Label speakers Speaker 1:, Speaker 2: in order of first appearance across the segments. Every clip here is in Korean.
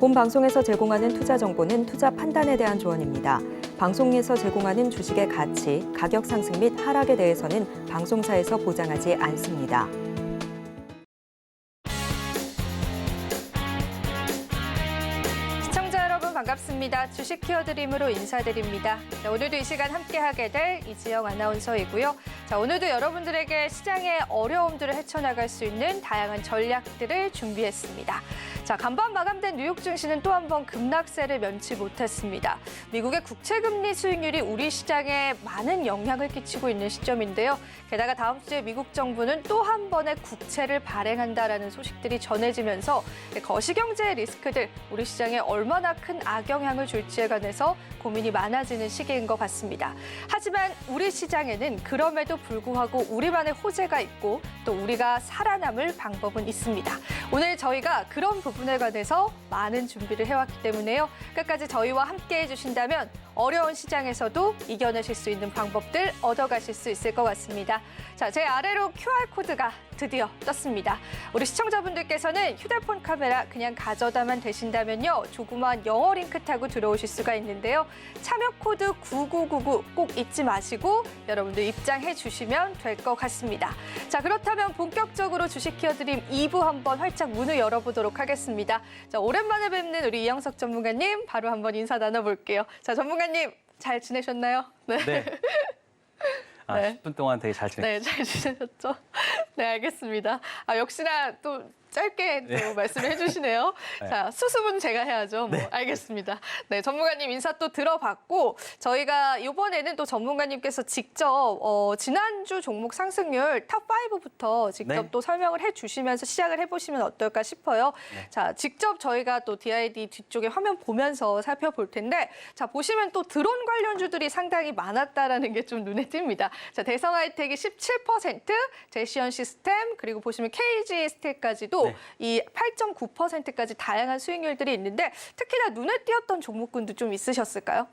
Speaker 1: 본 방송에서 제공하는 투자 정보는 투자 판단에 대한 조언입니다. 방송에서 제공하는 주식의 가치, 가격 상승 및 하락에 대해서는 방송사에서 보장하지 않습니다.
Speaker 2: 시청자 여러분 반갑습니다. 주식 키워드림으로 인사드립니다. 오늘도 이 시간 함께하게 될 이지영 아나운서이고요. 오늘도 여러분들에게 시장의 어려움들을 헤쳐나갈 수 있는 다양한 전략들을 준비했습니다. 간밤 마감된 뉴욕 증시는 또 한 번 급락세를 면치 못했습니다. 미국의 국채금리 수익률이 우리 시장에 많은 영향을 끼치고 있는 시점인데요. 게다가 다음 주에 미국 정부는 또 한 번의 국채를 발행한다라는 소식들이 전해지면서 거시경제의 리스크들, 우리 시장에 얼마나 큰 악영향을 줄지에 관해서 고민이 많아지는 시기인 것 같습니다. 하지만 우리 시장에는 그럼에도 불구하고 우리만의 호재가 있고 또 우리가 살아남을 방법은 있습니다. 오늘 저희가 그런 부분에 관해서 많은 준비를 해왔기 때문에요. 끝까지 저희와 함께해 주신다면 어려운 시장에서도 이겨내실 수 있는 방법들 얻어가실 수 있을 것 같습니다. 제 아래로 QR코드가 드디어 떴습니다. 우리 시청자분들께서는 휴대폰 카메라 그냥 가져다만 되신다면요. 조그만 영어 링크 타고 들어오실 수가 있는데요. 참여 코드 9999 꼭 잊지 마시고 여러분들 입장해 주시면 될 것 같습니다. 그렇다면 본격적으로 주식 키워드림 2부 한번 활짝 문을 열어보도록 하겠습니다. 오랜만에 뵙는 우리 이영석 전문가님 바로 한번 인사 나눠볼게요. 전문가님 잘 지내셨나요?
Speaker 3: 네.
Speaker 2: 네.
Speaker 3: 10분 동안 되게 잘 지냈어요.
Speaker 2: 네, 잘 지내셨죠? 네, 알겠습니다. 역시나 또 짧게 또 말씀을 해주시네요.
Speaker 3: 네.
Speaker 2: 수습은 제가 해야죠.
Speaker 3: 네.
Speaker 2: 알겠습니다. 네, 전문가님 인사 또 들어봤고 저희가 이번에는 또 전문가님께서 직접 지난주 종목 상승률 탑5부터 직접
Speaker 3: 네.
Speaker 2: 또 설명을 해주시면서 시작을 해보시면 어떨까 싶어요.
Speaker 3: 네.
Speaker 2: 직접 저희가 또 DID 뒤쪽에 화면 보면서 살펴볼 텐데 보시면 또 드론 관련주들이 상당히 많았다라는 게 좀 눈에 띕니다. 대성하이텍이 17%, 제시언 시스템 그리고 보시면 KG 스틸까지도
Speaker 3: 네.
Speaker 2: 이 8.9%까지 다양한 수익률들이 있는데 특히나 눈에 띄었던 종목군도 좀 있으셨을까요?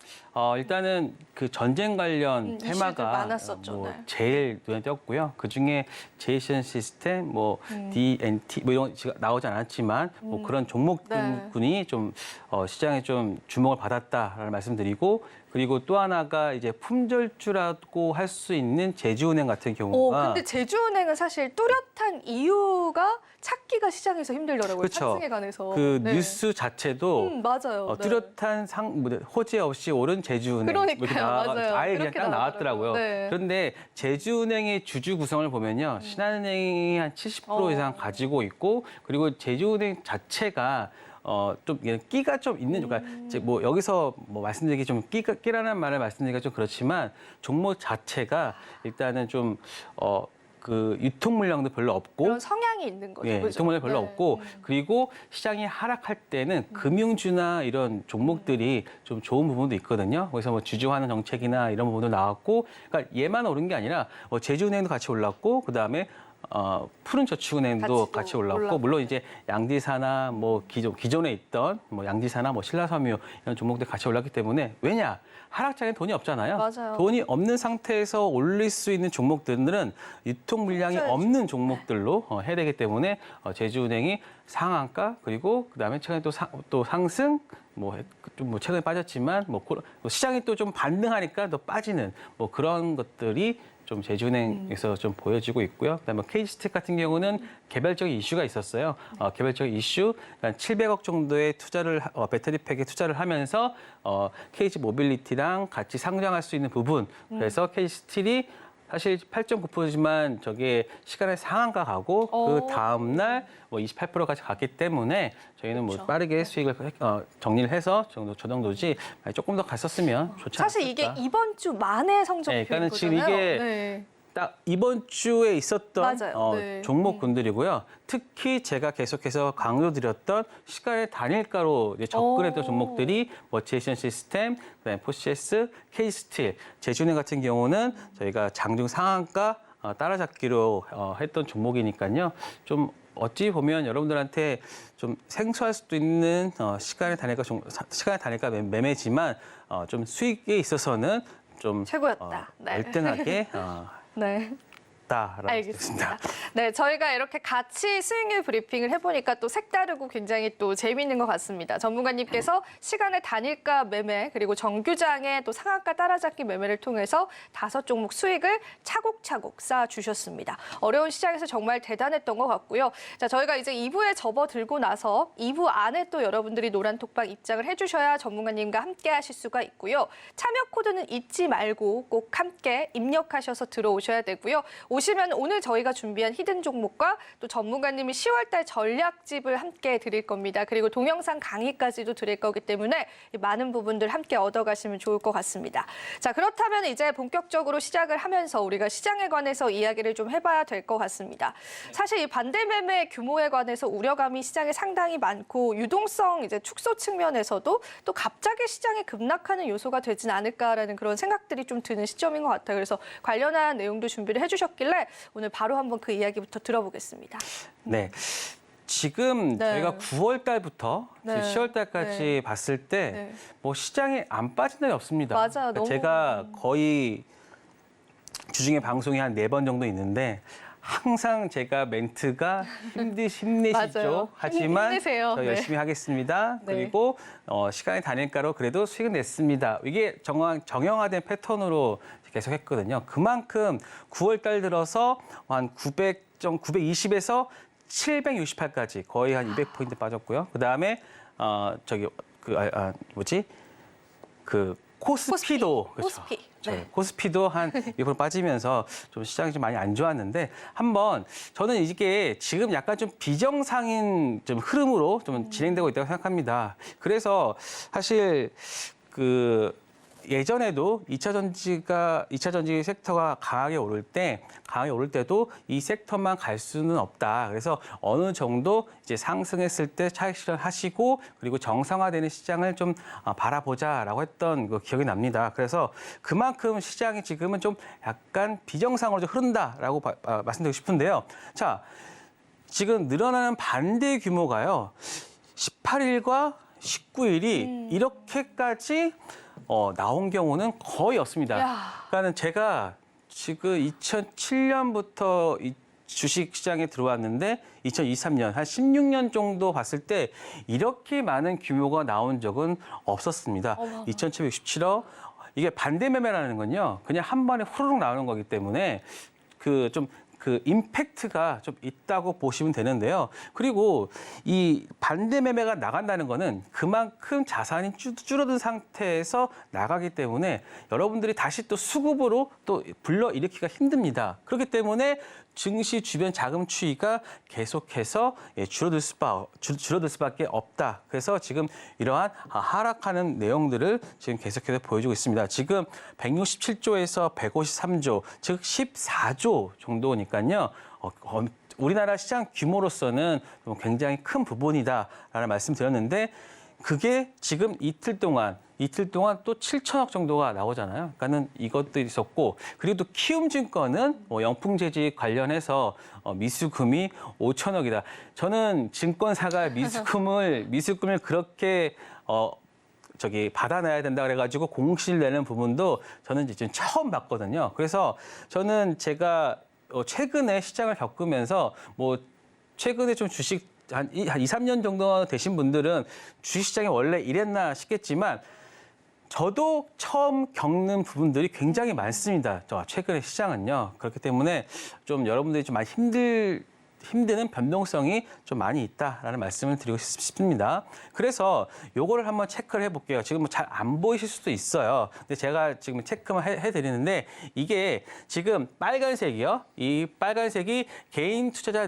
Speaker 3: 일단은 그 전쟁 관련
Speaker 2: 이슈들
Speaker 3: 테마가
Speaker 2: 많았었죠. 네.
Speaker 3: 제일 눈에 띄었고요. 그 중에 제이션 시스템, DNT 이런 거 나오지 않았지만 그런 종목군이 좀 시장에 좀 주목을 받았다라는 말씀드리고 그리고 또 하나가 이제 품절주라고 할 수 있는 제주은행 같은 경우가
Speaker 2: 근데 제주은행은 사실 뚜렷한 이유가 찾기가 시장에서 힘들더라고요.
Speaker 3: 그렇죠.
Speaker 2: 상승에 관해서.
Speaker 3: 그
Speaker 2: 네.
Speaker 3: 뉴스 자체도
Speaker 2: 맞아요. 네.
Speaker 3: 뚜렷한 호재 없이 오른 제주은행
Speaker 2: 그러니까요.
Speaker 3: 이렇게
Speaker 2: 맞아요.
Speaker 3: 아예 그냥
Speaker 2: 그렇게
Speaker 3: 딱
Speaker 2: 나오더라고요.
Speaker 3: 나왔더라고요.
Speaker 2: 네.
Speaker 3: 그런데 제주은행의 주주 구성을 보면요, 신한은행이 한 70% 이상 가지고 있고 그리고 제주은행 자체가 좀 끼가 좀 있는 그러니까 이제 여기서 말씀드리기 좀 끼라는 말을 말씀드리기가 좀 그렇지만 종목 자체가 일단은 좀 그 유통 물량도 별로 없고
Speaker 2: 그런 성향이 있는 거죠.
Speaker 3: 예,
Speaker 2: 그죠?
Speaker 3: 유통 물량이 별로
Speaker 2: 네.
Speaker 3: 없고 그리고 시장이 하락할 때는 금융주나 이런 종목들이 좀 좋은 부분도 있거든요. 그래서 주주 환원 정책이나 이런 부분도 나왔고 그러니까 얘만 오른 게 아니라 제주은행도 같이 올랐고 그다음에 푸른저축은행도 같이 올랐고 물론 이제 양지사나 기존에 있던 양지사나 신라섬유 이런 종목들 같이 올랐기 때문에 왜냐 하락장에 돈이 없잖아요.
Speaker 2: 맞아요.
Speaker 3: 돈이 없는 상태에서 올릴 수 있는 종목들은 유통 물량이 없는 종목들로 해야 되기 때문에 제주은행이 상한가 그리고 그다음에 최근에 또 상승 좀 최근에 빠졌지만 시장이 또 좀 반등하니까 더 빠지는 그런 것들이 좀 제주은행에서 좀 보여지고 있고요. 그다음에 KG스택 같은 경우는 개별적인 이슈가 있었어요. 개별적인 이슈, 그러니까 700억 정도의 투자를 배터리팩에 투자를 하면서 KG 모빌리티랑 같이 상장할 수 있는 부분. 그래서 KG스틸이 사실 8.9%지만 저게 시간의 상한가 가고 그 다음 날 28%까지 갔기 때문에 저희는
Speaker 2: 그렇죠.
Speaker 3: 빠르게 수익을 정리를 해서 저 정도지 조금 더 갔었으면 좋지 않을까.
Speaker 2: 사실 이게 이번 주 만의 성적표인
Speaker 3: 그러니까는
Speaker 2: 거잖아요.
Speaker 3: 지금 이게
Speaker 2: 네.
Speaker 3: 딱 이번 주에 있었던
Speaker 2: 맞아요. 네.
Speaker 3: 종목군들이고요. 특히 제가 계속해서 강조드렸던 시간의 단일가로 이제 접근했던 종목들이 제이션 시스템, 그다음에 포시에스, K스틸, 제주은행 같은 경우는 저희가 장중 상한가 따라잡기로 했던 종목이니까요. 좀 어찌 보면 여러분들한테 좀 생소할 수도 있는 시간의 단일가 매매지만 좀 수익에 있어서는 좀
Speaker 2: 최고였다. 네.
Speaker 3: 월등하게
Speaker 2: 네.
Speaker 3: 없다라고
Speaker 2: 알겠습니다.
Speaker 3: 했습니다.
Speaker 2: 네, 저희가 이렇게 같이 수익률 브리핑을 해보니까 또 색다르고 굉장히 또 재미있는 것 같습니다. 전문가님께서 시간의 단일가 매매 그리고 정규장의 또 상한가 따라잡기 매매를 통해서 5종목 수익을 차곡차곡 쌓아주셨습니다. 어려운 시장에서 정말 대단했던 것 같고요. 자, 저희가 이제 2부에 접어들고 나서 2부 안에 또 여러분들이 노란톡방 입장을 해주셔야 전문가님과 함께 하실 수가 있고요. 참여 코드는 잊지 말고 꼭 함께 입력하셔서 들어오셔야 되고요. 오시면 오늘 저희가 준비한 히든 종목과 또 전문가님이 10월달 전략집을 함께 드릴 겁니다. 그리고 동영상 강의까지도 드릴 거기 때문에 많은 부분들 함께 얻어가시면 좋을 것 같습니다. 자, 그렇다면 이제 본격적으로 시작을 하면서 우리가 시장에 관해서 이야기를 좀 해봐야 될 것 같습니다. 사실 이 반대 매매 규모에 관해서 우려감이 시장에 상당히 많고 유동성 이제 축소 측면에서도 또 갑자기 시장이 급락하는 요소가 되진 않을까라는 그런 생각들이 좀 드는 시점인 것 같아요. 그래서 관련한 내용도 준비를 해주셨길래 오늘 바로 한번 그 이야기부터 들어보겠습니다.
Speaker 3: 네. 지금
Speaker 2: 네.
Speaker 3: 저희가 9월 달부터
Speaker 2: 네.
Speaker 3: 10월 달까지 봤을 때
Speaker 2: 네.
Speaker 3: 뭐 시장이 안 빠진 날이 없습니다.
Speaker 2: 맞아요. 너무-
Speaker 3: 제가 거의 주중에 방송이 한 4번 정도 있는데 항상 제가 멘트가 힘내시죠.
Speaker 2: 맞아요.
Speaker 3: 하지만
Speaker 2: 힘내세요.
Speaker 3: 저
Speaker 2: 네.
Speaker 3: 열심히 하겠습니다.
Speaker 2: 네.
Speaker 3: 그리고 시간의 단일가로 그래도 수익은 냈습니다. 이게 정형화된 패턴으로 계속 했거든요. 그만큼 9월 달 들어서 한 920에서 768까지 거의 한 200포인트 빠졌고요. 그다음에 코스피도 그렇죠.
Speaker 2: 코스피.
Speaker 3: 네.
Speaker 2: 네.
Speaker 3: 코스피도 한 2% 빠지면서 좀 시장이 좀 많이 안 좋았는데 한번 저는 이게 지금 약간 좀 비정상인 좀 흐름으로 좀 진행되고 있다고 생각합니다. 그래서 사실 예전에도 2차 전지 섹터가 강하게 오를 때도 이 섹터만 갈 수는 없다. 그래서 어느 정도 이제 상승했을 때 차익 실현하시고 그리고 정상화되는 시장을 좀 바라보자라고 했던 그 기억이 납니다. 그래서 그만큼 시장이 지금은 좀 약간 비정상으로 좀 흐른다라고 말씀드리고 싶은데요. 자, 지금 늘어나는 반대 규모가요. 18일과 19일이 이렇게까지 나온 경우는 거의 없습니다.
Speaker 2: 야.
Speaker 3: 그러니까는 제가 지금 2007년부터 이 주식 시장에 들어왔는데 2023년 한 16년 정도 봤을 때 이렇게 많은 규모가 나온 적은 없었습니다. 2,767억 이게 반대 매매라는 건요. 그냥 한 번에 후루룩 나오는 거기 때문에 그 임팩트가 좀 있다고 보시면 되는데요. 그리고 이 반대 매매가 나간다는 거는 그만큼 자산이 줄어든 상태에서 나가기 때문에 여러분들이 다시 또 수급으로 또 불러일으키기가 힘듭니다. 그렇기 때문에 증시 주변 자금 추이가 계속해서 줄어들 수밖에 없다. 그래서 지금 이러한 하락하는 내용들을 지금 계속해서 보여주고 있습니다. 지금 167조에서 153조, 즉 14조 정도니까요. 우리나라 시장 규모로서는 굉장히 큰 부분이다라는 말씀드렸는데 그게 지금 이틀 동안 또 7천억 정도가 나오잖아요. 그러니까는 이것도 있었고 그리고 또 키움증권은 영풍재직 관련해서 미수금이 5천억이다. 저는 증권사가 미수금을 그렇게 받아내야 된다 그래가지고 공시를 내는 부분도 저는 지금 처음 봤거든요. 그래서 저는 제가 최근에 시장을 겪으면서 최근에 좀 주식 한 2, 3년 정도 되신 분들은 주식시장이 원래 이랬나 싶겠지만 저도 처음 겪는 부분들이 굉장히 많습니다. 최근의 시장은요. 그렇기 때문에 좀 여러분들이 좀 많이 힘드는 변동성이 좀 많이 있다라는 말씀을 드리고 싶습니다. 그래서 요거를 한번 체크를 해볼게요. 지금 잘 안 보이실 수도 있어요. 근데 제가 지금 체크만 해드리는데 이게 지금 빨간색이요. 이 빨간색이 개인 투자자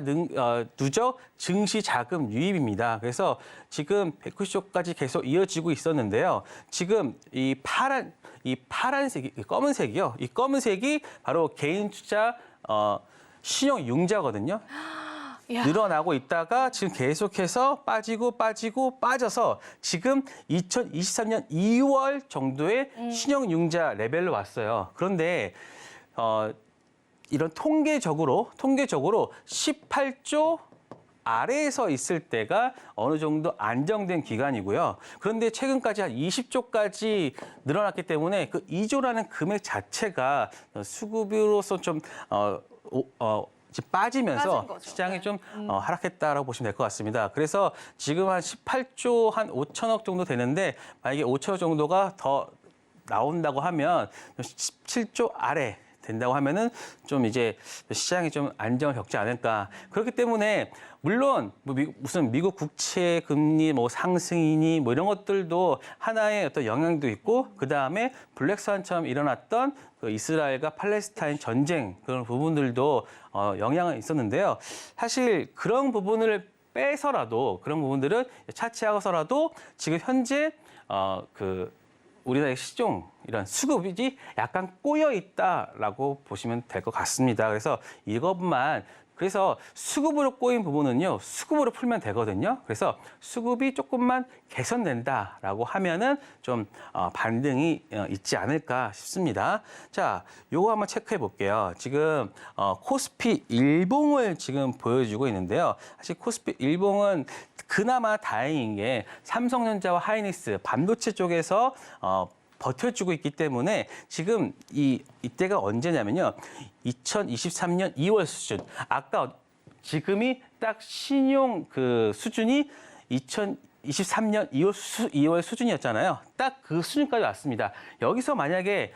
Speaker 3: 누적 증시 자금 유입입니다. 그래서 지금 190조까지 계속 이어지고 있었는데요. 지금 이 파란색이 검은색이요. 이 검은색이 바로 개인 투자 신용 융자거든요.
Speaker 2: 야.
Speaker 3: 늘어나고 있다가 지금 계속해서 빠져서 지금 2023년 2월 정도의 신용융자 레벨로 왔어요. 그런데 이런 통계적으로 18조 아래에서 있을 때가 어느 정도 안정된 기간이고요. 그런데 최근까지 한 20조까지 늘어났기 때문에 그 2조라는 금액 자체가 수급으로서 좀 지금 빠지면서
Speaker 2: 빠진 거죠.
Speaker 3: 시장이
Speaker 2: 네.
Speaker 3: 좀 하락했다라고 보시면 될 것 같습니다. 그래서 지금 한 18조 한 5천억 정도 되는데 만약에 5천억 정도가 더 나온다고 하면 17조 아래 된다고 하면은 좀 이제 시장이 좀 안정을 겪지 않을까. 그렇기 때문에 물론 뭐 무슨 미국 국채 금리 뭐 상승이니 뭐 이런 것들도 하나의 어떤 영향도 있고 그 다음에 블랙스완처럼 일어났던 그 이스라엘과 팔레스타인 전쟁 그런 부분들도 영향은 있었는데요. 사실 그런 부분을 빼서라도 그런 부분들은 차치하고서라도 지금 현재 우리나라의 시종 이런 수급이 약간 꼬여 있다라고 보시면 될 것 같습니다. 그래서 이것만 그래서 수급으로 꼬인 부분은요, 수급으로 풀면 되거든요. 그래서 수급이 조금만 개선된다라고 하면은 좀 반등이 있지 않을까 싶습니다. 자, 요거 한번 체크해 볼게요. 지금 코스피 일봉을 지금 보여주고 있는데요. 사실 코스피 일봉은 그나마 다행인 게 삼성전자와 하이닉스 반도체 쪽에서 버텨주고 있기 때문에 지금 이때가 언제냐면요. 2023년 2월 수준. 아까 지금이 딱 신용 그 수준이 2023년 2월 수준이었잖아요. 딱 그 수준까지 왔습니다. 여기서 만약에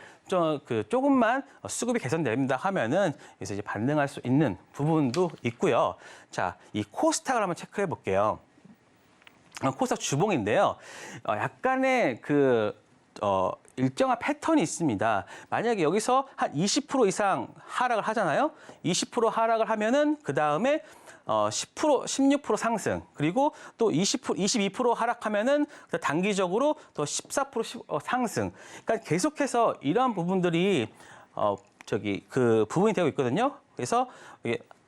Speaker 3: 조금만 수급이 개선됩니다 하면은 그래서 이제 반등할 수 있는 부분도 있고요. 자, 이 코스닥을 한번 체크해 볼게요. 코스닥 주봉인데요. 약간의 일정한 패턴이 있습니다. 만약에 여기서 한 20% 이상 하락을 하잖아요. 20% 하락을 하면은 그 다음에 10%, 16% 상승, 그리고 또 20%, 22% 하락하면은 단기적으로 또 14% 상승. 그러니까 계속해서 이러한 부분들이 부분이 되고 있거든요. 그래서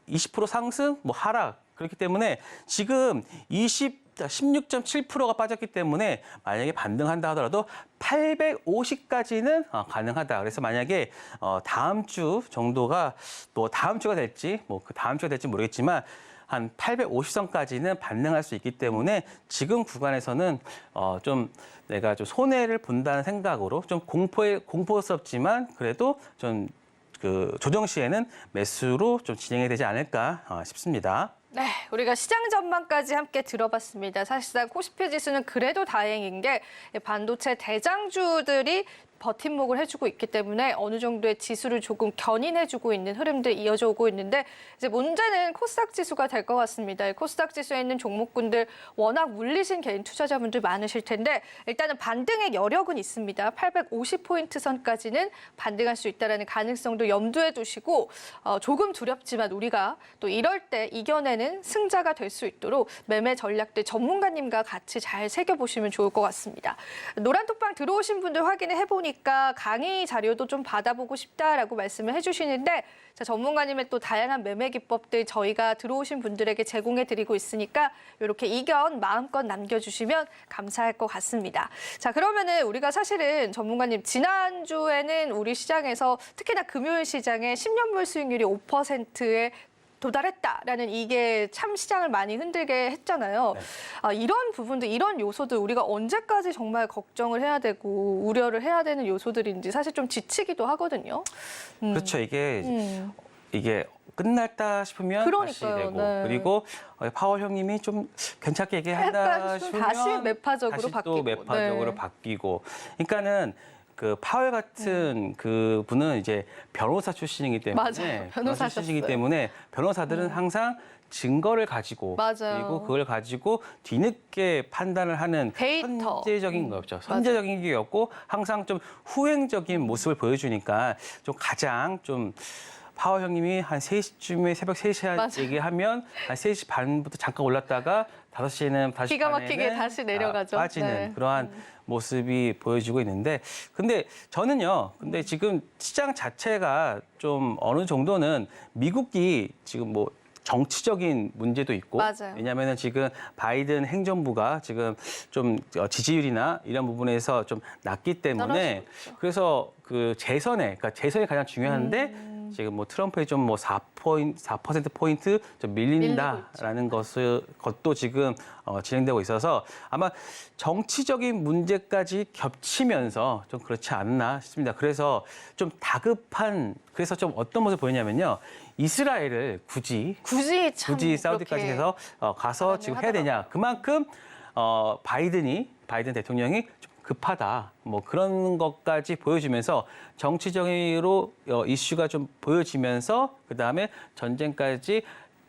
Speaker 3: 20% 상승, 뭐 하락. 그렇기 때문에 지금 16.7%가 빠졌기 때문에 만약에 반등한다 하더라도 850까지는 가능하다. 그래서 만약에 다음 주 정도가 뭐 다음 주가 될지 뭐 그 다음 주가 될지 모르겠지만 한 850선까지는 반등할 수 있기 때문에 지금 구간에서는 좀 내가 좀 손해를 본다는 생각으로 좀 공포스럽지만 그래도 좀 조정 시에는 매수로 좀 진행이 되지 않을까 싶습니다.
Speaker 2: 네, 우리가 시장 전망까지 함께 들어봤습니다. 사실상 코스피 지수는 그래도 다행인 게 반도체 대장주들이 버팀목을 해주고 있기 때문에 어느 정도의 지수를 조금 견인해주고 있는 흐름들이 이어져 오고 있는데 이제 문제는 코스닥 지수가 될 것 같습니다. 코스닥 지수에 있는 종목군들 워낙 물리신 개인 투자자분들 많으실 텐데 일단은 반등의 여력은 있습니다. 850포인트 선까지는 반등할 수 있다는 가능성도 염두에 두시고 조금 두렵지만 우리가 또 이럴 때 이겨내는 승자가 될 수 있도록 매매 전략들 전문가님과 같이 잘 새겨보시면 좋을 것 같습니다. 노란톡방 들어오신 분들 확인을 해보니 강의 자료도 좀 받아보고 싶다라고 말씀을 해주시는데 자, 전문가님의 또 다양한 매매 기법들 저희가 들어오신 분들에게 제공해드리고 있으니까 이렇게 이견 마음껏 남겨주시면 감사할 것 같습니다. 자, 그러면은 우리가 사실은 전문가님 지난주에는 우리 시장에서 특히나 금요일 시장에 10년물 수익률이 5%에 도달했다라는 이게 참 시장을 많이 흔들게 했잖아요.
Speaker 3: 네.
Speaker 2: 이런 부분들, 이런 요소들 우리가 언제까지 정말 걱정을 해야 되고 우려를 해야 되는 요소들인지 사실 좀 지치기도 하거든요.
Speaker 3: 그렇죠. 이게 끝났다 싶으면 다시
Speaker 2: 그러니까요.
Speaker 3: 되고
Speaker 2: 네.
Speaker 3: 그리고 파월 형님이 좀 괜찮게 얘기한다 싶으면
Speaker 2: 다시 매파적으로
Speaker 3: 다시
Speaker 2: 바뀌고.
Speaker 3: 또 매파적으로
Speaker 2: 네.
Speaker 3: 바뀌고. 그러니까는 그 파월 같은 그 분은 이제 변호사 출신이기 때문에
Speaker 2: 맞아요. 변호사셨어요.
Speaker 3: 출신이기 때문에 변호사들은 항상 증거를 가지고
Speaker 2: 맞아요.
Speaker 3: 그리고 그걸 가지고 뒤늦게 판단을 하는
Speaker 2: 데이터.
Speaker 3: 선제적인 거였죠. 선제적인 게 없고 항상 좀 후행적인 모습을 보여주니까 좀 가장 좀 파워 형님이 한 3시쯤에 새벽 3시에
Speaker 2: 맞아요.
Speaker 3: 얘기하면 한 3시 반부터 잠깐 올랐다가 5시에는 다시
Speaker 2: 기가 막히게 다시 내려가죠.
Speaker 3: 빠지는
Speaker 2: 네.
Speaker 3: 그러한 모습이 보여지고 있는데 근데 저는요. 근데 지금 시장 자체가 좀 어느 정도는 미국이 지금 뭐 정치적인 문제도 있고
Speaker 2: 맞아요.
Speaker 3: 왜냐하면 지금 바이든 행정부가 지금 좀 지지율이나 이런 부분에서 좀 낮기 때문에
Speaker 2: 떨어지고 있죠.
Speaker 3: 그래서 그 그러니까 재선이 가장 중요한데 지금 뭐 트럼프의 좀 뭐 4%포인트 좀 밀린다라는 것도 지금 진행되고 있어서 아마 정치적인 문제까지 겹치면서 좀 그렇지 않나 싶습니다. 그래서 좀 다급한, 그래서 좀 어떤 모습을 보이냐면요. 이스라엘을 굳이 사우디까지 해서 가서 지금 해야 되냐. 그만큼 바이든 대통령이 좀 급하다. 뭐 그런 것까지 보여주면서 정치적으로 이슈가 좀 보여지면서 그다음에 전쟁까지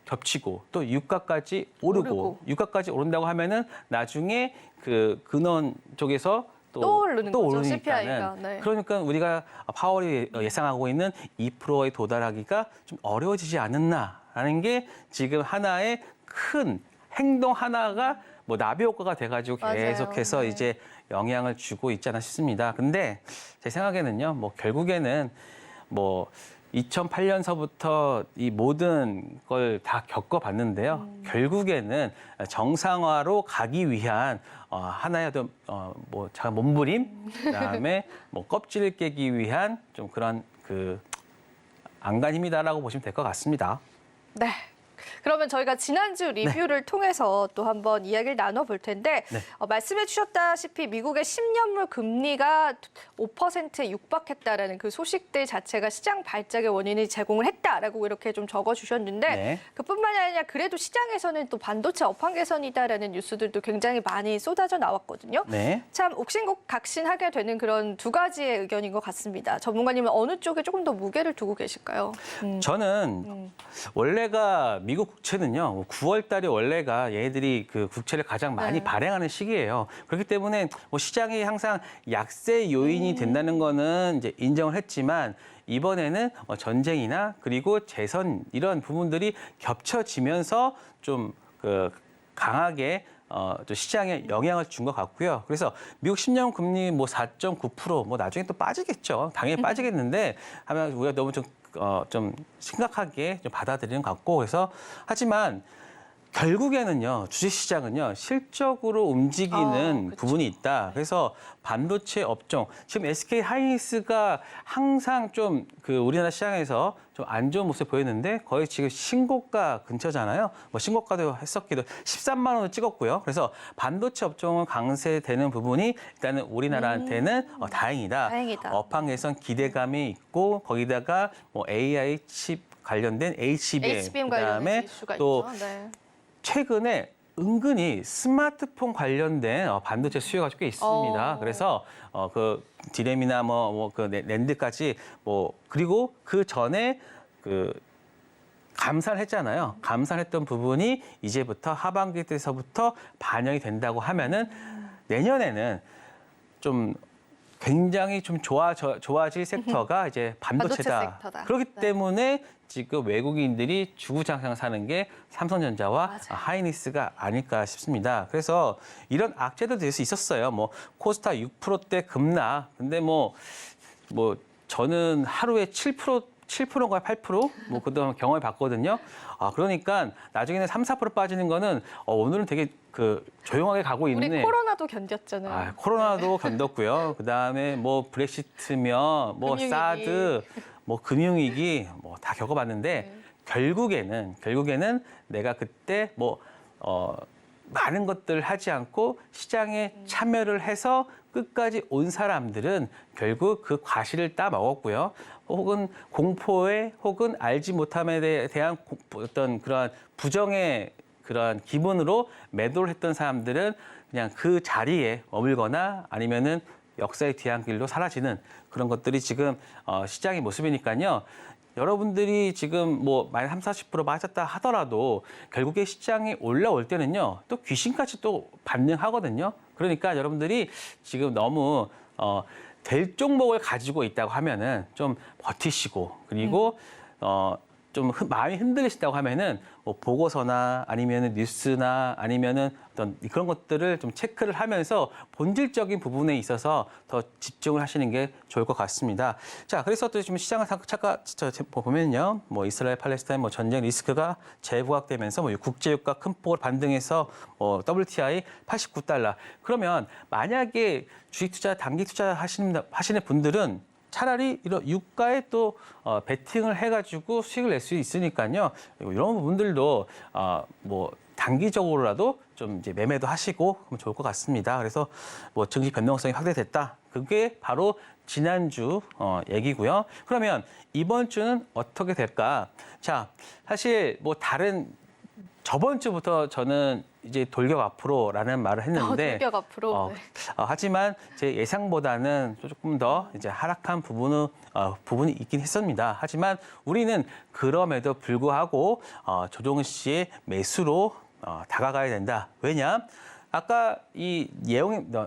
Speaker 3: 겹치고 또 유가까지 오르고 유가까지 오른다고 하면은 나중에 그 근원 쪽에서
Speaker 2: 또 오르는 거죠,
Speaker 3: 오르니까는
Speaker 2: CPI가. 네.
Speaker 3: 그러니까 우리가 파월이 예상하고 있는 2%에 도달하기가 좀 어려워지지 않았나라는 게 지금 하나의 큰 행동 하나가 뭐 나비 효과가 돼가지고 계속해서
Speaker 2: 맞아요. 네.
Speaker 3: 이제 영향을 주고 있지 않나 싶습니다. 근데 제 생각에는요, 뭐 결국에는 뭐 2008년서부터 이 모든 걸 다 겪어봤는데요. 결국에는 정상화로 가기 위한 하나의 어떤 뭐 작은 몸부림, 그다음에 뭐 껍질을 깨기 위한 좀 그런 그 안간힘이다라고 보시면 될 것 같습니다.
Speaker 2: 네. 그러면 저희가 지난주 리뷰를 통해서 또 한번 이야기를 나눠볼 텐데
Speaker 3: 네.
Speaker 2: 말씀해 주셨다시피 미국의 10년물 금리가 5%에 육박했다라는 그 소식들 자체가 시장 발작의 원인을 제공을 했다라고 이렇게 좀 적어주셨는데
Speaker 3: 네.
Speaker 2: 그뿐만이 아니라 그래도 시장에서는 또 반도체 업황 개선이다라는 뉴스들도 굉장히 많이 쏟아져 나왔거든요.
Speaker 3: 네.
Speaker 2: 참 옥신각신하게 되는 그런 두 가지의 의견인 것 같습니다. 전문가님은 어느 쪽에 조금 더 무게를 두고 계실까요?
Speaker 3: 저는 원래가 미국 국채는요, 9월 달에 원래가 얘네들이 그 국채를 가장 많이
Speaker 2: 네.
Speaker 3: 발행하는 시기예요. 그렇기 때문에 뭐 시장이 항상 약세 요인이 된다는 거는 이제 인정을 했지만 이번에는 전쟁이나 그리고 재선 이런 부분들이 겹쳐지면서 좀 그 강하게 또 시장에 영향을 준 것 같고요. 그래서 미국 10년 금리 뭐 4.9% 뭐 나중에 또 빠지겠죠. 당연히 빠지겠는데 하면 우리가 너무 좀 심각하게 좀 받아들이는 것 같고 그래서 하지만 결국에는요 주식시장은요 실적으로 움직이는
Speaker 2: 그렇죠.
Speaker 3: 부분이 있다. 그래서 반도체 업종 지금 SK 하이닉스가 항상 좀 그 우리나라 시장에서 좀 안 좋은 모습을 보였는데 거의 지금 신고가 근처잖아요. 뭐 신고가도 했었기도 13만 원을 찍었고요. 그래서 반도체 업종은 강세되는 부분이 일단은 우리나라한테는 다행이다.
Speaker 2: 다행이다.
Speaker 3: 업황 개선 기대감이 있고 거기다가 뭐 AI 칩 관련된 HBM
Speaker 2: 관련된
Speaker 3: 그다음에
Speaker 2: 이슈가
Speaker 3: 또
Speaker 2: 있죠. 네.
Speaker 3: 최근에 은근히 스마트폰 관련된 반도체 수요가 꽤 있습니다. 그래서 그 디램이나 그 랜드까지 뭐 그리고 그 전에 그 감산을 했잖아요. 감산했던 부분이 이제부터 하반기 때서부터 반영이 된다고 하면은 내년에는 좀 굉장히 좀 좋아질 섹터가 이제 반도체다.
Speaker 2: 반도체 섹터다.
Speaker 3: 그렇기
Speaker 2: 네.
Speaker 3: 때문에 지금 외국인들이 주구장창 사는 게 삼성전자와
Speaker 2: 맞아요.
Speaker 3: 하이닉스가 아닐까 싶습니다. 그래서 이런 악재도 될 수 있었어요. 뭐 코스타 6%대 급락. 근데 뭐 저는 하루에 7%인가 8%? 뭐 그동안 경험해 봤거든요. 그러니까 나중에는 3, 4% 빠지는 거는 오늘은 되게 그 조용하게 가고
Speaker 2: 우리
Speaker 3: 있네.
Speaker 2: 코로나도 견뎠잖아요.
Speaker 3: 코로나도 견뎠고요. 그다음에 뭐 브렉시트며 뭐
Speaker 2: 금융위기.
Speaker 3: 사드, 뭐 금융위기 뭐 다 겪어봤는데 결국에는 내가 그때 많은 것들을 하지 않고 시장에 참여를 해서 끝까지 온 사람들은 결국 그 과실을 따먹었고요. 혹은 공포에 혹은 알지 못함에 대한 어떤 그런 부정의 그런 기분으로 매도를 했던 사람들은 그냥 그 자리에 머물거나 아니면은 역사의 뒤안길로 사라지는 그런 것들이 지금 시장의 모습이니까요. 여러분들이 지금 뭐 만약 30, 40% 빠졌다 하더라도 결국에 시장이 올라올 때는요. 또 귀신같이 또 반등하거든요. 그러니까 여러분들이 지금 너무 될 종목을 가지고 있다고 하면은 좀 버티시고 그리고 좀 마음이 흔들리신다고 하면은 뭐 보고서나 아니면은 뉴스나 아니면은 어떤 그런 것들을 좀 체크를 하면서 본질적인 부분에 있어서 더 집중을 하시는 게 좋을 것 같습니다. 자, 그래서 또 지금 시장을 잠깐 보면요, 뭐 이스라엘 팔레스타인 뭐 전쟁 리스크가 재부각되면서 뭐 국제유가 큰 폭으로 반등해서 WTI 89달러. 그러면 만약에 주식 투자, 단기 투자 하시는 분들은 차라리 이런 유가에 또 베팅을 해가지고 수익을 낼 수 있으니까요. 이런 부분들도 뭐 단기적으로라도 좀 이제 매매도 하시고 그러면 좋을 것 같습니다. 그래서 뭐 증시 변동성이 확대됐다. 그게 바로 지난주 얘기고요. 그러면 이번 주는 어떻게 될까? 자, 사실 뭐 다른 저번 주부터 저는 이제 돌격 앞으로라는 말을 했는데
Speaker 2: 돌격 앞으로. 네.
Speaker 3: 하지만 제 예상보다는 조금 더 이제 하락한 부분이 있긴 했습니다. 하지만 우리는 그럼에도 불구하고 조종 시의 매수로 다가가야 된다. 왜냐? 아까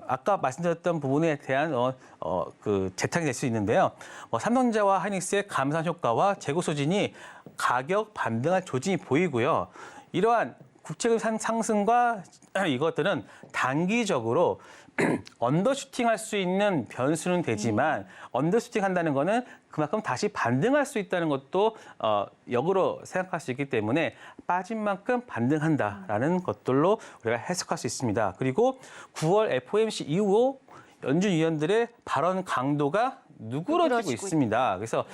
Speaker 3: 아까 말씀드렸던 부분에 대한 그 재탕이 될 수 있는데요. 삼성전자와 하이닉스의 감산 효과와 재고 소진이 가격 반등할 조짐이 보이고요. 이러한 국채금 상승과 이것들은 단기적으로 언더슈팅할 수 있는 변수는 되지만 언더슈팅 한다는 거는 그만큼 다시 반등할 수 있다는 것도 역으로 생각할 수 있기 때문에 빠진 만큼 반등한다라는 것들로 우리가 해석할 수 있습니다. 그리고 9월 FOMC 이후 연준 위원들의 발언 강도가 누그러지고 있습니다. 그래서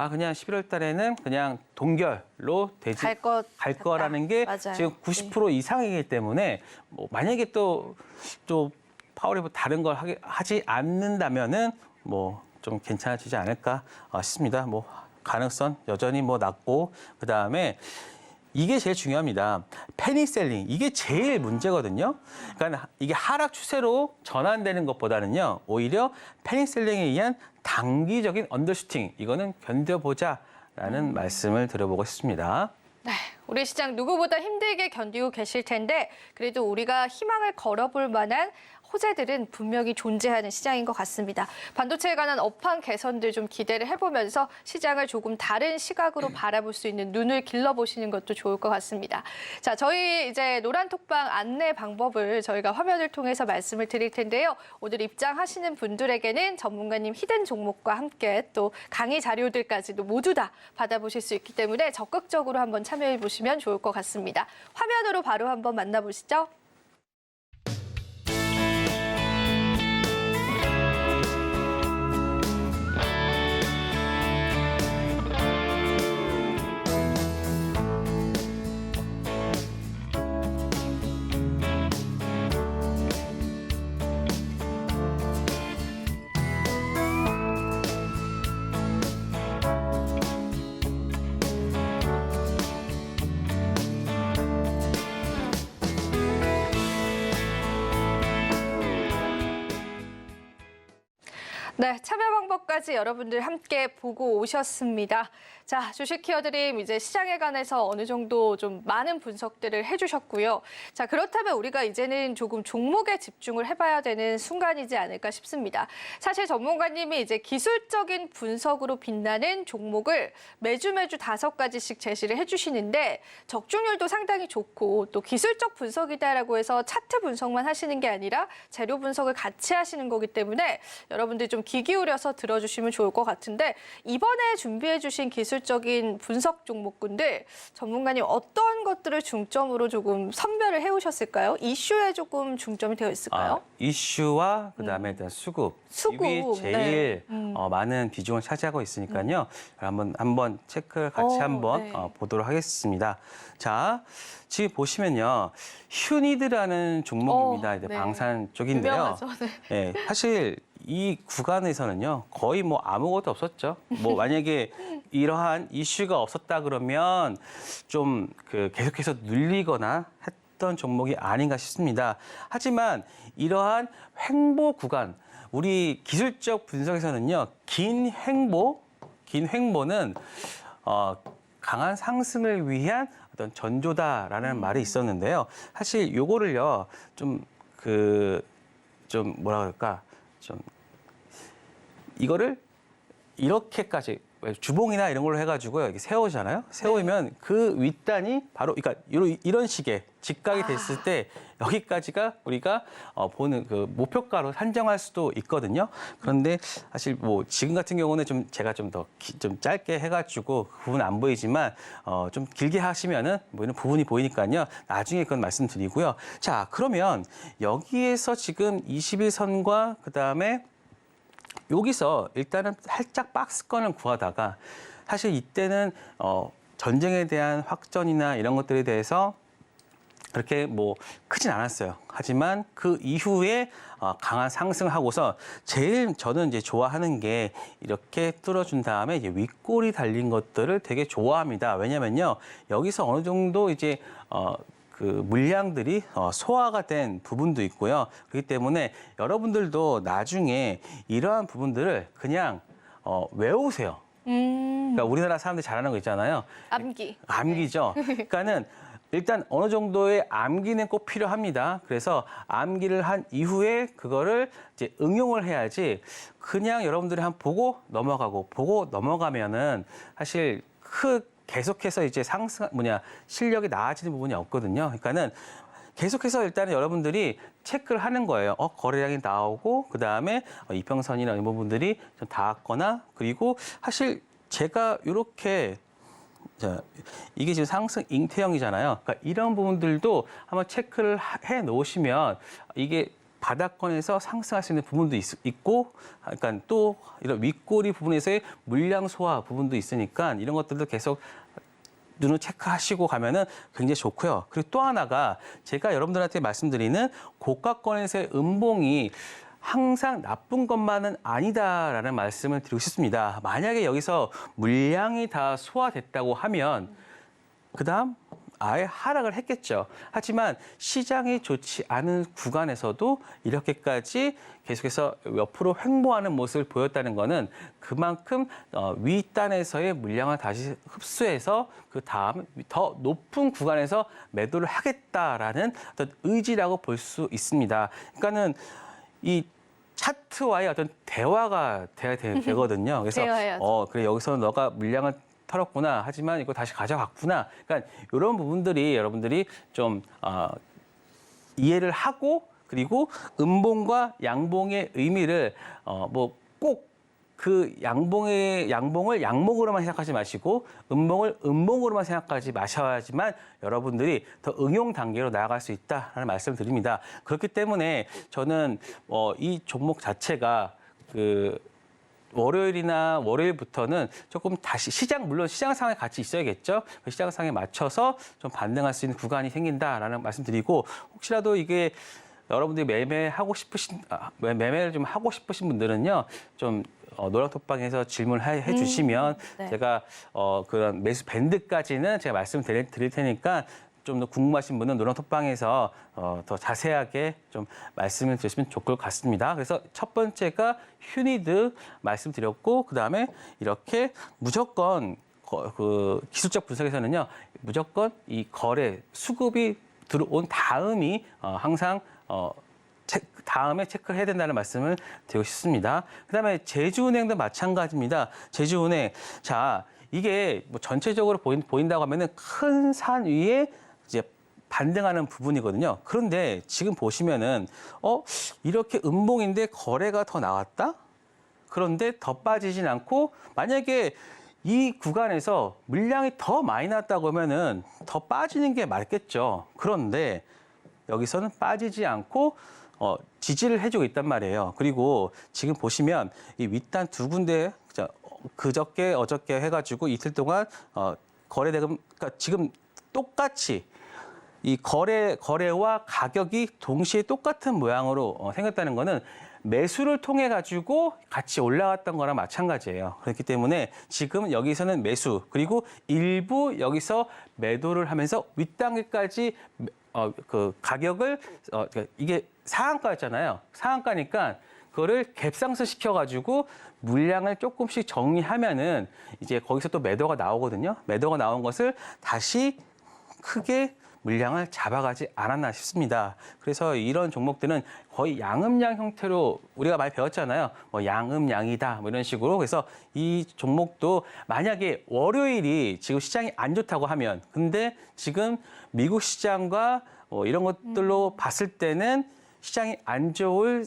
Speaker 3: 그냥 11월 달에는 그냥 동결로 갈 거라는 게
Speaker 2: 맞아요.
Speaker 3: 지금 90% 이상이기 때문에 뭐 만약에 또 파월이 다른 걸 하지 않는다면은 뭐 좀 괜찮아지지 않을까 싶습니다. 뭐 가능성 여전히 뭐 낮고 그다음에 이게 제일 중요합니다. 패닉셀링 이게 제일 문제거든요. 그러니까 이게 하락 추세로 전환되는 것보다는요. 오히려 패닉셀링에 의한 단기적인 언더슈팅 이거는 견뎌보자라는 말씀을 드려보고 싶습니다.
Speaker 2: 네, 우리 시장 누구보다 힘들게 견디고 계실 텐데 그래도 우리가 희망을 걸어볼 만한 호재들은 분명히 존재하는 시장인 것 같습니다. 반도체에 관한 업황 개선들 좀 기대를 해보면서 시장을 조금 다른 시각으로 바라볼 수 있는 눈을 길러보시는 것도 좋을 것 같습니다. 자, 저희 이제 노란톡방 안내 방법을 저희가 화면을 통해서 말씀을 드릴 텐데요. 오늘 입장하시는 분들에게는 전문가님 히든 종목과 함께 또 강의 자료들까지도 모두 다 받아보실 수 있기 때문에 적극적으로 한번 참여해 보시면 좋을 것 같습니다. 화면으로 바로 한번 만나보시죠. 네, 참여 방법까지 여러분들 함께 보고 오셨습니다. 자, 주식 키워드림 이제 시장에 관해서 어느 정도 좀 많은 분석들을 해주셨고요. 자, 그렇다면 우리가 이제는 조금 종목에 집중을 해봐야 되는 순간이지 않을까 싶습니다. 사실 전문가님이 이제 기술적인 분석으로 빛나는 종목을 매주 5가지씩 제시를 해주시는데 적중률도 상당히 좋고 또 기술적 분석이다라고 해서 차트 분석만 하시는 게 아니라 재료 분석을 같이 하시는 거기 때문에 여러분들 좀 귀 기울여서 들어주시면 좋을 것 같은데 이번에 준비해 주신 기술적인 분석 종목군들 전문가님 어떤 것들을 중점으로 조금 선별을 해오셨을까요? 이슈에 조금 중점이 되어 있을까요?
Speaker 3: 이슈와 그다음에 일단 수급. 이게 제일 많은 비중을 차지하고 있으니까요. 한번 체크를 같이 한번 보도록 하겠습니다. 자, 지금 보시면요. 휴니드라는 종목입니다. 이제 방산 쪽인데요.
Speaker 2: 유명하죠. 네.
Speaker 3: 사실 이 구간에서는요. 거의 뭐 아무것도 없었죠. 뭐 만약에 이러한 이슈가 없었다 그러면 좀 계속해서 눌리거나 했던 종목이 아닌가 싶습니다. 하지만 이러한 횡보 구간, 우리 기술적 분석에서는요. 긴 횡보는 강한 상승을 위한 어떤 전조다라는 말이 있었는데요. 사실 요거를요. 좀 뭐라 그럴까? 좀 이거를 이렇게까지 주봉이나 이런 걸로 해가지고요. 이렇게 세우잖아요. 세우면 그 윗단이 바로 그러니까 이런 식의 직각이 됐을 때 여기까지가 우리가 보는 그 목표가로 산정할 수도 있거든요. 그런데 사실 뭐 지금 같은 경우는 제가 좀 짧게 해가지고 그 부분 안 보이지만 좀 길게 하시면은 뭐 이런 부분이 보이니까요. 나중에 그건 말씀드리고요. 자, 그러면 여기에서 지금 21선과 그다음에 여기서 일단은 살짝 박스권을 구하다가 사실 이때는 전쟁에 대한 확전이나 이런 것들에 대해서 그렇게 뭐 크진 않았어요. 하지만 그 이후에 강한 상승하고서 제일 저는 이제 좋아하는 게 이렇게 뚫어준 다음에 이제 윗골이 달린 것들을 되게 좋아합니다. 왜냐면요. 여기서 어느 정도 이제 그 물량들이 소화가 된 부분도 있고요. 그렇기 때문에 여러분들도 나중에 이러한 부분들을 그냥 외우세요. 그러니까 우리나라 사람들이 잘하는 거 있잖아요.
Speaker 2: 암기.
Speaker 3: 암기죠. 그러니까는 일단 어느 정도의 암기는 꼭 필요합니다. 그래서 암기를 한 이후에 그거를 이제 응용을 해야지 그냥 여러분들이 한 보고 넘어가면은 사실 계속해서 이제 실력이 나아지는 부분이 없거든요. 그러니까는 계속해서 일단은 여러분들이 체크를 하는 거예요. 거래량이 나오고 그다음에 이평선이나 이런 부분들이 좀 닿았거나 그리고 사실 제가 이렇게 이게 지금 상승 잉태형이잖아요. 그러니까 이런 부분들도 한번 체크를 해 놓으시면 이게 바닥권에서 상승할 수 있는 부분도 있고, 그러니까 또 이런 윗꼬리 부분에서의 물량 소화 부분도 있으니까 이런 것들도 계속 눈을 체크하시고 가면은 굉장히 좋고요. 그리고 또 하나가 제가 여러분들한테 말씀드리는 고가권에서의 음봉이 항상 나쁜 것만은 아니다라는 말씀을 드리고 싶습니다. 만약에 여기서 물량이 다 소화됐다고 하면 그다음 아예 하락을 했겠죠. 하지만 시장이 좋지 않은 구간에서도 이렇게까지 계속해서 옆으로 횡보하는 모습을 보였다는 것은 그만큼 윗단에서의 물량을 다시 흡수해서 그 다음 더 높은 구간에서 매도를 하겠다라는 어떤 의지라고 볼 수 있습니다. 그러니까는 이 차트와의 어떤 대화가 돼야 되거든요. 그래서
Speaker 2: 대화해야죠.
Speaker 3: 그래 여기서 너가 물량을 털었구나. 하지만 이거 다시 가져갔구나. 그러니까 이런 부분들이 여러분들이 좀 이해를 하고 그리고 음봉과 양봉의 의미를 뭐 꼭 그 양봉을 양봉으로만 생각하지 마시고 음봉을 음봉으로만 생각하지 마셔야지만 여러분들이 더 응용 단계로 나아갈 수 있다라는 말씀을 드립니다. 그렇기 때문에 저는 이 종목 자체가 월요일부터는 조금 다시 물론 시장 상황에 같이 있어야겠죠. 그 시장 상황에 맞춰서 좀 반등할 수 있는 구간이 생긴다라는 말씀드리고 혹시라도 이게 여러분들이 매매를 좀 하고 싶으신 분들은요, 좀 노랑톡방에서 질문해 주시면
Speaker 2: 네.
Speaker 3: 제가 그런 매수 밴드까지는 제가 말씀드릴 테니까 좀 더 궁금하신 분은 노랑톡방에서 더 자세하게 좀 말씀을 드리시면 좋을 것 같습니다. 그래서 첫 번째가 휴니드 말씀드렸고 그다음에 이렇게 무조건 그 기술적 분석에서는요. 무조건 이 거래 수급이 들어온 다음이 항상 다음에 체크를 해야 된다는 말씀을 드리고 싶습니다. 그다음에 제주은행도 마찬가지입니다. 제주은행 자 이게 뭐 전체적으로 보인다고 하면은 큰 산 위에 이제 반등하는 부분이거든요. 그런데 지금 보시면은 이렇게 음봉인데 거래가 더 나왔다? 그런데 더 빠지진 않고 만약에 이 구간에서 물량이 더 많이 났다고 하면은 더 빠지는 게 맞겠죠. 그런데 여기서는 빠지지 않고 지지를 해주고 있단 말이에요. 그리고 지금 보시면 이 윗단 두 군데 그저께 어저께 해가지고 이틀 동안 거래대금 그러니까 지금 똑같이 이 거래와 가격이 동시에 똑같은 모양으로 생겼다는 거는 매수를 통해 가지고 같이 올라갔던 거랑 마찬가지예요. 그렇기 때문에 지금 여기서는 매수 그리고 일부 여기서 매도를 하면서 윗단계까지 그 가격을 이게 상한가였잖아요. 상한가니까 그거를 갭상승 시켜가지고 물량을 조금씩 정리하면은 이제 거기서 또 매도가 나오거든요. 매도가 나온 것을 다시 크게 물량을 잡아가지 않았나 싶습니다. 그래서 이런 종목들은 거의 양음양 형태로 우리가 많이 배웠잖아요. 뭐 양음양이다 뭐 이런 식으로. 그래서 이 종목도 만약에 월요일이 지금 시장이 안 좋다고 하면 근데 지금 미국 시장과 이런 것들로 봤을 때는 시장이 안 좋을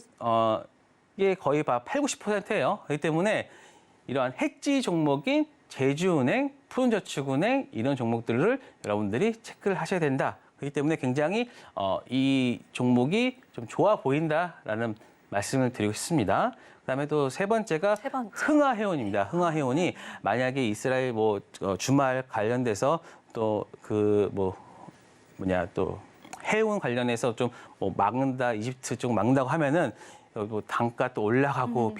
Speaker 3: 게 거의 8, 90%예요. 그렇기 때문에 이러한 해지 종목인 제주은행, 푸른저축은행 이런 종목들을 여러분들이 체크를 하셔야 된다. 그렇기 때문에 굉장히 이 종목이 좀 좋아 보인다라는 말씀을 드리고 싶습니다. 그다음에 또 세 번째가
Speaker 2: 세 번째.
Speaker 3: 흥하해운입니다. 흥하해운이 만약에 이스라엘 주말 관련돼서 또 또 해운 관련해서 좀 막는다, 이집트 쪽 막는다고 하면은 단가 또 올라가고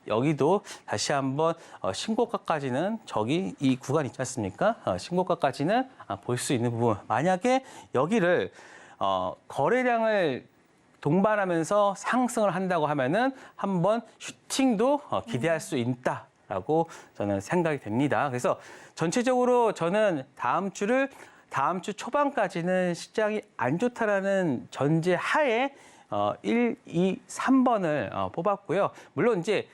Speaker 3: 여기도 다시 한번 신고가까지는 이 구간 있지 않습니까? 신고가까지는 볼 수 있는 부분. 만약에 여기를 거래량을 동반하면서 상승을 한다고 하면은 한번 슈팅도 기대할 수 있다라고 저는 생각이 됩니다. 그래서 전체적으로 저는 다음 주 초반까지는 시장이 안 좋다라는 전제 하에 1, 2, 3번을 뽑았고요. 물론 이제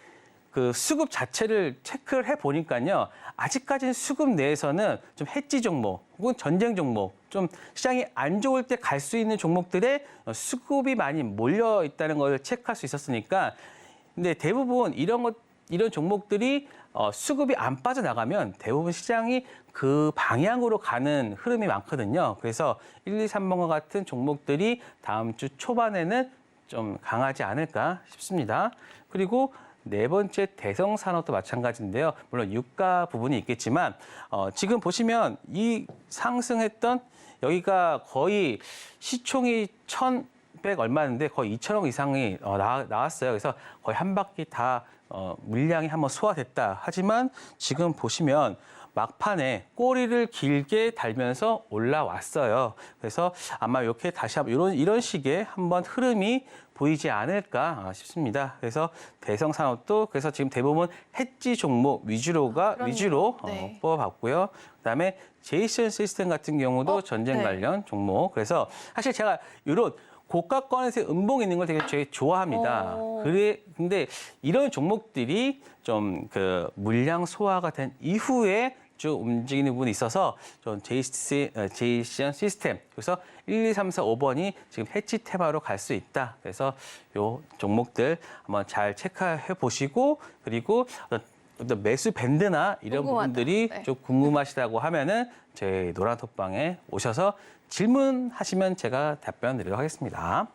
Speaker 3: 그 수급 자체를 체크를 해 보니까요. 아직까지는 수급 내에서는 좀 해지 종목 혹은 전쟁 종목, 좀 시장이 안 좋을 때 갈 수 있는 종목들에 수급이 많이 몰려 있다는 걸 체크할 수 있었으니까. 근데 대부분 이런 종목들이 수급이 안 빠져나가면 대부분 시장이 그 방향으로 가는 흐름이 많거든요. 그래서 1, 2, 3번과 같은 종목들이 다음 주 초반에는 좀 강하지 않을까 싶습니다. 그리고 네 번째 대성산업도 마찬가지인데요. 물론 유가 부분이 있겠지만 지금 보시면 이 상승했던 여기가 거의 시총이 1,100 얼마인데 거의 2천억 이상이 나왔어요. 그래서 거의 한 바퀴 다 물량이 한번 소화됐다. 하지만 지금 보시면 막판에 꼬리를 길게 달면서 올라왔어요. 그래서 아마 이렇게 다시 한번 이런 식의 한번 흐름이 보이지 않을까 싶습니다. 그래서 대성산업도 그래서 지금 대부분 해지 종목 위주로
Speaker 2: 네.
Speaker 3: 뽑아봤고요. 그다음에 제이슨 시스템 같은 경우도 전쟁
Speaker 2: 네.
Speaker 3: 관련 종목. 그래서 사실 제가 이런 고가권에서 음봉 있는 걸 되게 좋아합니다. 근데 이런 종목들이 좀 그 물량 소화가 된 이후에 쭉 움직이는 부분이 있어서 좀 제이션 시스템, 그래서 1, 2, 3, 4, 5번이 지금 해치 테마로 갈 수 있다. 그래서 요 종목들 한번 잘 체크해 보시고, 그리고 어떤 매수 밴드나 이런 부분들이
Speaker 2: 네.
Speaker 3: 좀 궁금하시다고 하면은 저희 노란톡방에 오셔서 질문하시면 제가 답변 드리도록 하겠습니다.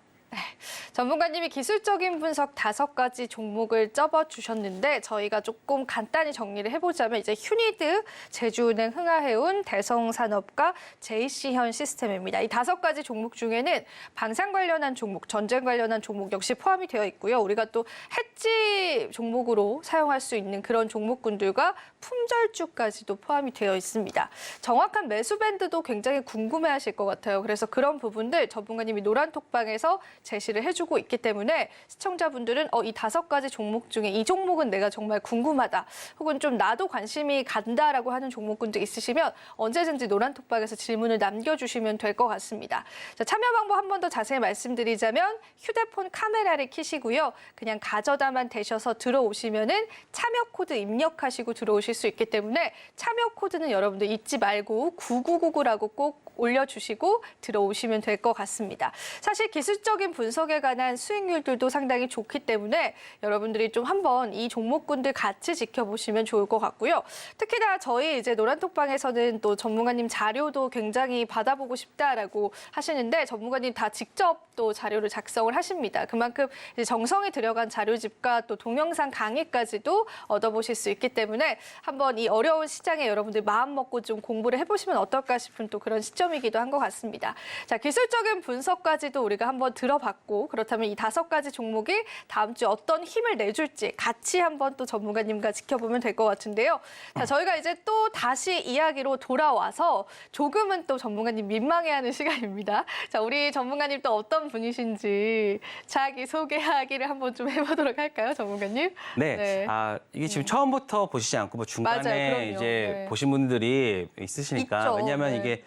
Speaker 2: 전문가님이 기술적인 분석 5가지 종목을 찝어주셨는데 저희가 조금 간단히 정리를 해보자면 이제 휴니드, 제주은행, 흥하해운, 대성산업과 JC현 시스템입니다. 이 5가지 종목 중에는 방산 관련한 종목, 전쟁 관련한 종목 역시 포함이 되어 있고요. 우리가 또 해지 종목으로 사용할 수 있는 그런 종목군들과 품절주까지도 포함이 되어 있습니다. 정확한 매수 밴드도 굉장히 궁금해하실 것 같아요. 그래서 그런 부분들 전문가님이 노란톡방에서 제시를 해주고 있기 때문에 시청자분들은 이 5가지 종목 중에 이 종목은 내가 정말 궁금하다, 혹은 좀 나도 관심이 간다라고 하는 종목군도 있으시면 언제든지 노란톡방에서 질문을 남겨주시면 될 것 같습니다. 자, 참여 방법 한 번 더 자세히 말씀드리자면 휴대폰 카메라를 켜시고요. 그냥 가져다만 대셔서 들어오시면은 참여 코드 입력하시고 들어오실 수 있기 때문에 참여 코드는 여러분들 잊지 말고 9999라고 꼭 올려주시고 들어오시면 될 것 같습니다. 사실 기술적인 분석에 관한 수익률들도 상당히 좋기 때문에 여러분들이 좀 한번 이 종목군들 같이 지켜보시면 좋을 것 같고요. 특히나 저희 이제 노란톡방에서는 또 전문가님 자료도 굉장히 받아보고 싶다라고 하시는데 전문가님 다 직접 또 자료를 작성을 하십니다. 그만큼 이제 정성이 들어간 자료집과 또 동영상 강의까지도 얻어보실 수 있기 때문에 한번 이 어려운 시장에 여러분들 마음 먹고 좀 공부를 해보시면 어떨까 싶은 또 그런 시점이기도 한 것 같습니다. 자, 기술적인 분석까지도 우리가 한번 들어봤고, 그렇다면 이 5가지 종목이 다음 주 어떤 힘을 내줄지 같이 한번 또 전문가님과 지켜보면 될 것 같은데요. 자, 저희가 이제 또 다시 이야기로 돌아와서 조금은 또 전문가님 민망해하는 시간입니다. 자, 우리 전문가님 또 어떤 분이신지 자기 소개하기를 한번 좀 해보도록 할까요, 전문가님?
Speaker 3: 네. 이게 지금 처음부터 보시지 않고 중간에
Speaker 2: 맞아요, 그럼요.
Speaker 3: 이제
Speaker 2: 네.
Speaker 3: 보신 분들이 있으시니까.
Speaker 2: 있죠.
Speaker 3: 왜냐하면
Speaker 2: 네.
Speaker 3: 이게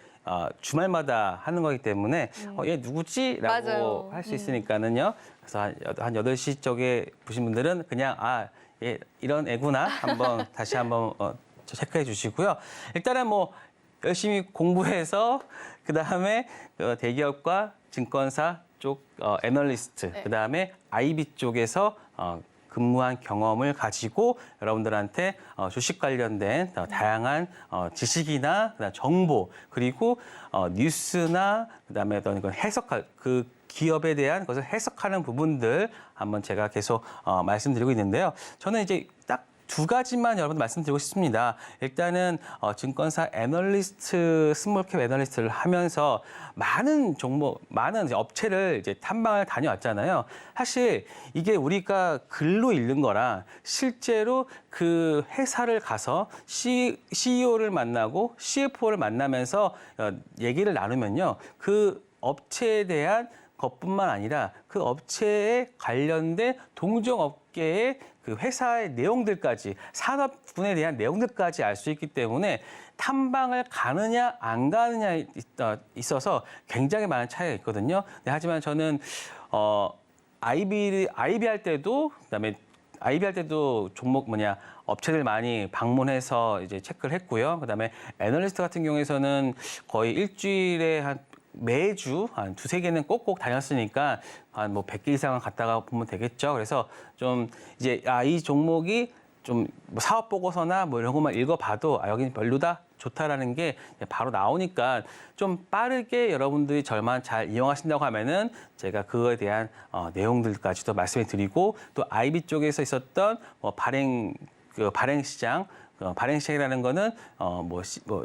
Speaker 3: 주말마다 하는 거기 때문에 얘 누구지? 라고
Speaker 2: 맞아요.
Speaker 3: 할 수 있으니까는요. 그래서 한 8시 쪽에 보신 분들은 그냥 얘 이런 애구나 한번 다시 한번 체크해 주시고요. 일단은 뭐 열심히 공부해서 그다음에 대기업과 증권사 쪽 애널리스트,
Speaker 2: 네.
Speaker 3: 그다음에 IB 쪽에서 근무한 경험을 가지고 여러분들한테 주식 관련된 다양한 지식이나 그다음 정보, 그리고 뉴스나 그다음에 어떤 해석할 그 기업에 대한 것을 해석하는 부분들 한번 제가 계속 말씀드리고 있는데요. 저는 이제 딱 두 가지만 여러분 말씀드리고 싶습니다. 일단은 증권사 애널리스트, 스몰캡 애널리스트를 하면서 많은 종목, 많은 이제 업체를 이제 탐방을 다녀왔잖아요. 사실 이게 우리가 글로 읽는 거랑 실제로 그 회사를 가서 CEO를 만나고 CFO를 만나면서 얘기를 나누면요. 그 업체에 대한 것뿐만 아니라 그 업체에 관련된 동종업계의 그 회사의 내용들까지, 산업군에 대한 내용들까지 알 수 있기 때문에 탐방을 가느냐 안 가느냐에 있어서 굉장히 많은 차이가 있거든요. 하지만 저는 IB 할 때도, 그다음에 IB 할 때도 종목 업체들 많이 방문해서 이제 체크를 했고요. 그다음에 애널리스트 같은 경우에서는 거의 일주일에 매주 한 두세 개는 꼭꼭 다녔으니까 한 100개 이상은 갔다가 보면 되겠죠. 그래서 좀 이제 이 종목이 좀 사업 보고서나 이런 것만 읽어봐도 여기는 별로다, 좋다라는 게 바로 나오니까 좀 빠르게 여러분들이 저만 잘 이용하신다고 하면은 제가 그거에 대한 내용들까지도 말씀을 드리고, 또 IB 쪽에서 있었던 발행 시장, 발행 시장이라는 거는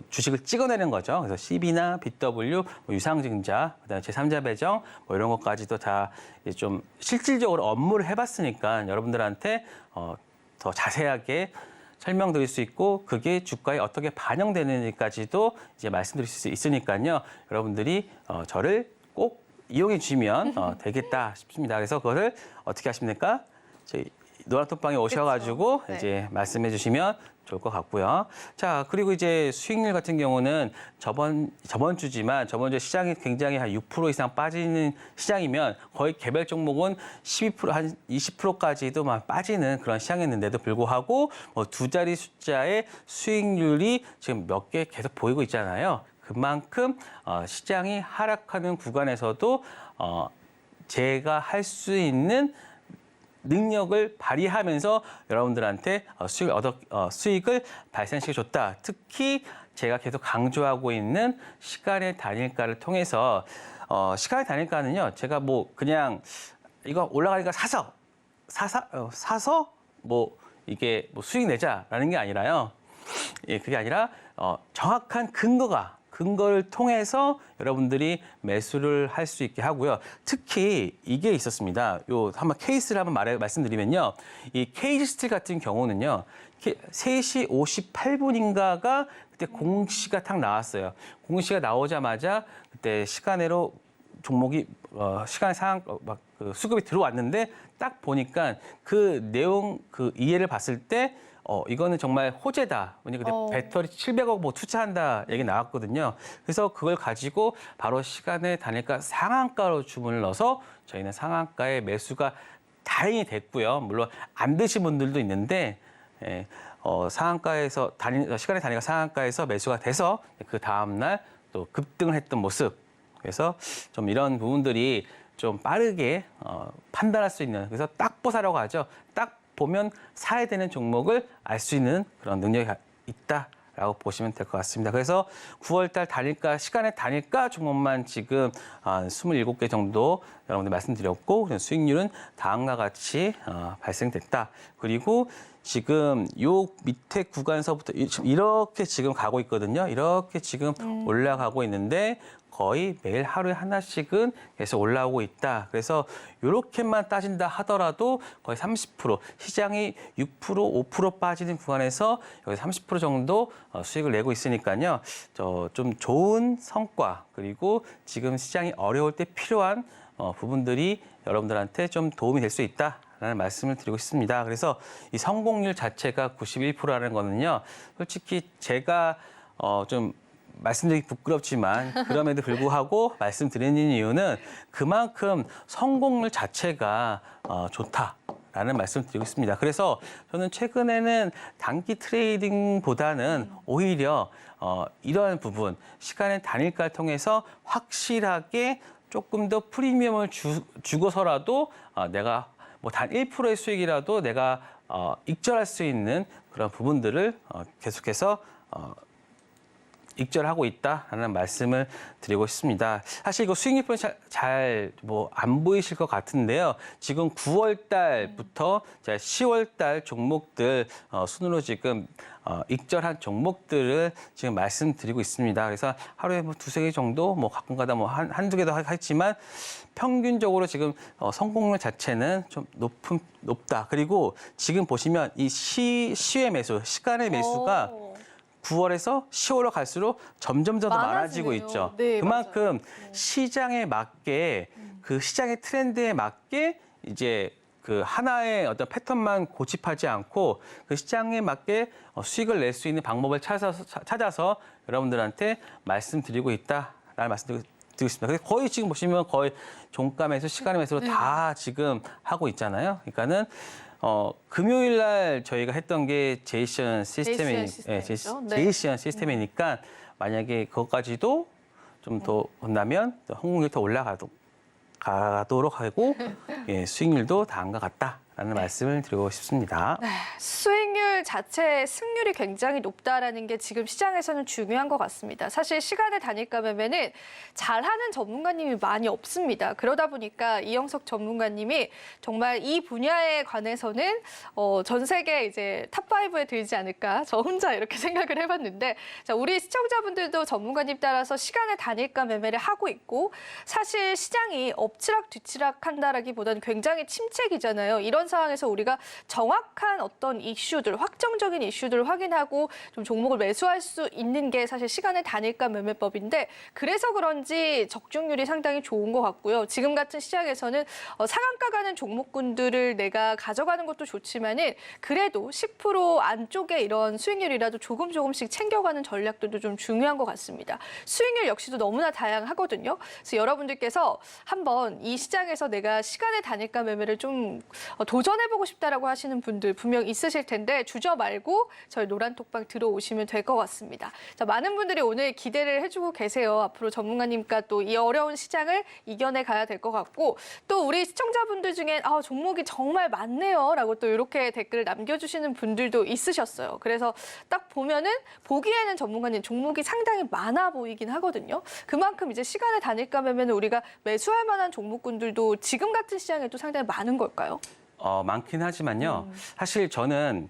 Speaker 3: 주식을 찍어내는 거죠. 그래서 CB나 BW, 유상증자, 그다음에 제3자 배정 이런 것까지도 다 좀 실질적으로 업무를 해봤으니까 여러분들한테 더 자세하게 설명드릴 수 있고, 그게 주가에 어떻게 반영되는지까지도 이제 말씀드릴 수 있으니까요. 여러분들이 저를 꼭 이용해 주시면 되겠다 싶습니다. 그래서 그거를 어떻게 하십니까? 저희 노란톡방에 오셔가지고
Speaker 2: 네.
Speaker 3: 이제 말씀해 주시면 좋을 것 같고요. 자, 그리고 이제 수익률 같은 경우는 저번 주에 시장이 굉장히 한 6% 이상 빠지는 시장이면 거의 개별 종목은 12%, 한 20%까지도 막 빠지는 그런 시장이었는데도 불구하고 두 자리 숫자의 수익률이 지금 몇 개 계속 보이고 있잖아요. 그만큼 시장이 하락하는 구간에서도 제가 할 수 있는 능력을 발휘하면서 여러분들한테 수익을 발생시켜줬다. 특히 제가 계속 강조하고 있는 시간의 단일가를 통해서 시간의 단일가는요. 제가 그냥 이거 올라가니까 사서 이게 수익 내자라는 게 아니라요. 예, 그게 아니라 정확한 근거를 통해서 여러분들이 매수를 할 수 있게 하고요. 특히 이게 있었습니다. 한번 케이스를 한번 말씀드리면요. 이 KG스틸 같은 경우는요. 3시 58분인가가 그때 공시가 딱 나왔어요. 공시가 나오자마자 그때 시간으로 종목이 시간 상황 수급이 들어왔는데 딱 보니까 그 내용 이해를 봤을 때 이거는 정말 호재다. 왜냐면 그때 배터리 700억 투자한다 얘기 나왔거든요. 그래서 그걸 가지고 바로 시간의 단일가 상한가로 주문을 넣어서 저희는 상한가에 매수가 다행히 됐고요. 물론 안 되신 분들도 있는데 상한가에서 시간의 단일가 상한가에서 매수가 돼서 그 다음 날 또 급등을 했던 모습. 그래서 좀 이런 부분들이 좀 빠르게 판단할 수 있는, 그래서 딱 보사라고 하죠. 딱 보면 사야 되는 종목을 알 수 있는 그런 능력이 있다라고 보시면 될 것 같습니다. 그래서 9월달 단일가, 시간의 단일가 종목만 지금 한 27개 정도 여러분들 말씀드렸고, 수익률은 다음과 같이 발생됐다. 그리고 지금 요 밑에 구간서부터 이렇게 지금 가고 있거든요. 이렇게 지금 올라가고 있는데 거의 매일 하루에 하나씩은 계속 올라오고 있다. 그래서 이렇게만 따진다 하더라도 거의 30%, 시장이 6%, 5% 빠지는 구간에서 여기 30% 정도 수익을 내고 있으니까요. 좀 좋은 성과, 그리고 지금 시장이 어려울 때 필요한 부분들이 여러분들한테 좀 도움이 될 수 있다라는 말씀을 드리고 싶습니다. 그래서 이 성공률 자체가 91%라는 거는요. 솔직히 제가 좀 말씀드리기 부끄럽지만 그럼에도 불구하고 말씀드리는 이유는 그만큼 성공률 자체가 좋다라는 말씀을 드리고 있습니다. 그래서 저는 최근에는 단기 트레이딩보다는 오히려 이러한 부분, 시간의 단일가를 통해서 확실하게 조금 더 프리미엄을 주고서라도 내가 단 1%의 수익이라도 내가 익절할 수 있는 그런 부분들을 계속해서 익절하고 있다라는 말씀을 드리고 싶습니다. 사실 이거 수익률표는 잘 뭐 안 보이실 것 같은데요. 지금 9월 달부터 10월 달 종목들 순으로 지금 익절한 종목들을 지금 말씀드리고 있습니다. 그래서 하루에 뭐 두세 개 정도 뭐 가끔가다 뭐 한두 개도 하지만 평균적으로 지금 성공률 자체는 좀 높다. 그리고 지금 보시면 이 시외 매수, 시간의 매수가 9월에서 10월로 갈수록 점점 더 많아지고
Speaker 2: 많아지네요.
Speaker 3: 있죠.
Speaker 2: 네,
Speaker 3: 그만큼 시장에 맞게 그 시장의 트렌드에 맞게 이제 그 하나의 어떤 패턴만 고집하지 않고 그 시장에 맞게 수익을 낼 수 있는 방법을 찾아서 여러분들한테 말씀드리고 있다라는 말씀드리고 있습니다. 그래서 거의 지금 보시면 거의 종가 매수, 시간 매수로 다 지금 하고 있잖아요. 그러니까는 금요일 날 저희가 했던 게 제이션 시스템이니까 만약에 그것까지도 좀 더 본다면 항공률이 더 올라가도록 하고 수익률도 다음과 같다라는 말씀을 드리고 싶습니다.
Speaker 2: 네, 수익률 자체의 승률이 굉장히 높다라는 게 지금 시장에서는 중요한 것 같습니다. 사실 시간의 단일가 매매는 잘하는 전문가님이 많이 없습니다. 그러다 보니까 이영석 전문가님이 정말 이 분야에 관해서는 전 세계 이제 탑5에 들지 않을까 저 혼자 이렇게 생각을 해봤는데 자, 우리 시청자분들도 전문가님 따라서 시간의 단일가 매매를 하고 있고 사실 시장이 엎치락 뒤치락 한다라기보다는 굉장히 침체기잖아요. 이런 상황에서 우리가 정확한 어떤 이슈들, 확정적인 이슈들을 확인하고 좀 종목을 매수할 수 있는 게 사실 시간의 단일가 매매법인데 그래서 그런지 적중률이 상당히 좋은 것 같고요. 지금 같은 시장에서는 상한가 가는 종목군들을 내가 가져가는 것도 좋지만은 그래도 10% 안쪽에 이런 수익률이라도 조금씩 챙겨가는 전략들도 좀 중요한 것 같습니다. 수익률 역시도 너무나 다양하거든요. 그래서 여러분들께서 한번 이 시장에서 내가 시간의 단일가 매매를 좀 도전해보고 싶다라고 하시는 분들 분명 있으실 텐데 주저 말고 저희 노란톡방 들어오시면 될 것 같습니다. 자, 많은 분들이 오늘 기대를 해주고 계세요. 앞으로 전문가님과 또 이 어려운 시장을 이겨내 가야 될 것 같고 또 우리 시청자분들 중엔 종목이 정말 많네요 라고 또 이렇게 댓글을 남겨주시는 분들도 있으셨어요. 그래서 딱 보면은 보기에는 전문가님 종목이 상당히 많아 보이긴 하거든요. 그만큼 이제 시간의 단일가 매매는 우리가 매수할 만한 종목군들도 지금 같은 시장에도 상당히 많은 걸까요?
Speaker 3: 많긴 하지만요. 사실 저는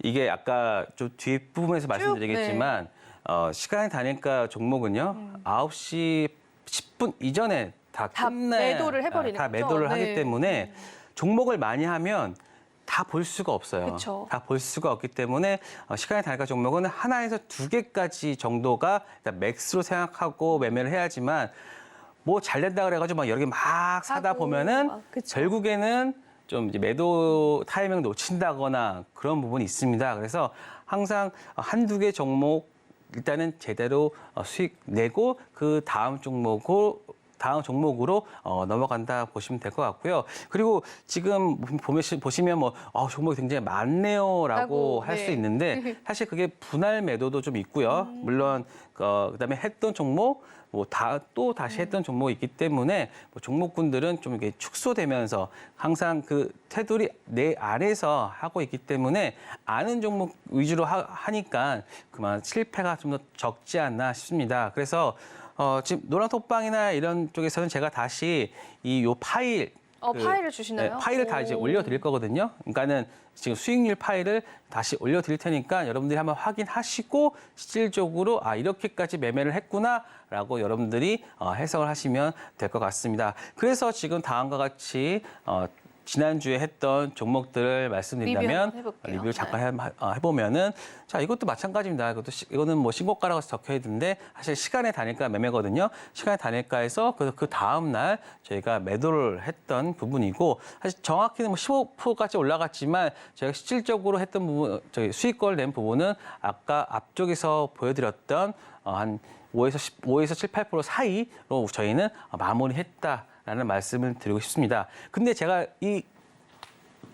Speaker 3: 이게 아까 좀 뒷부분에서 말씀드리겠지만 시간의 단일가 종목은요. 9시 10분 이전에 다
Speaker 2: 매도를 해버리는
Speaker 3: 다
Speaker 2: 거죠?
Speaker 3: 매도를 하기
Speaker 2: 네.
Speaker 3: 때문에 종목을 많이 하면 다 볼 수가 없어요.
Speaker 2: 그쵸.
Speaker 3: 다 볼 수가 없기 때문에 시간의 단일가 종목은 하나에서 두 개까지 정도가 일단 맥스로 생각하고 매매를 해야지만 뭐 잘 된다 그래가지고 막 여러 개 막 사다 보면은 결국에는 좀 이제 매도 타이밍 놓친다거나 그런 부분이 있습니다. 그래서 항상 한두 개 종목 일단은 제대로 수익 내고 그 다음 종목으로 넘어간다 보시면 될 것 같고요. 그리고 지금 보시면 뭐 종목이 굉장히 많네요라고 할 수 있는데 사실 그게 분할 매도도 좀 있고요. 물론 그다음에 했던 종목 또 다시 했던 종목이 있기 때문에 종목군들은 좀 이게 축소되면서 항상 그 테두리 내 안에서 하고 있기 때문에 아는 종목 위주로 하니까 그만 실패가 좀 더 적지 않나 싶습니다. 그래서 지금 노란톡방이나 이런 쪽에서는 제가 다시 요 파일
Speaker 2: 파일을 주시나요?
Speaker 3: 네, 파일을 다 이제 올려드릴 거거든요. 그러니까는 지금 수익률 파일을 다시 올려드릴 테니까 여러분들이 한번 확인하시고 실질적으로 이렇게까지 매매를 했구나라고 여러분들이 해석을 하시면 될 것 같습니다. 그래서 지금 다음과 같이 지난주에 했던 종목들을 말씀드린다면 리뷰를 잠깐 해보면은 자 이것도 마찬가지입니다. 이거는 뭐 신고가라고 적혀 있는데 사실 시간의 단일가 매매거든요. 시간의 단일가에서 그 다음 날 저희가 매도를 했던 부분이고 사실 정확히는 뭐 15%까지 올라갔지만 저희가 실질적으로 했던 부분, 저희 수익권을 낸 부분은 아까 앞쪽에서 보여드렸던 한 5에서 7, 8% 사이로 저희는 마무리했다. 라는 말씀을 드리고 싶습니다. 근데 제가 이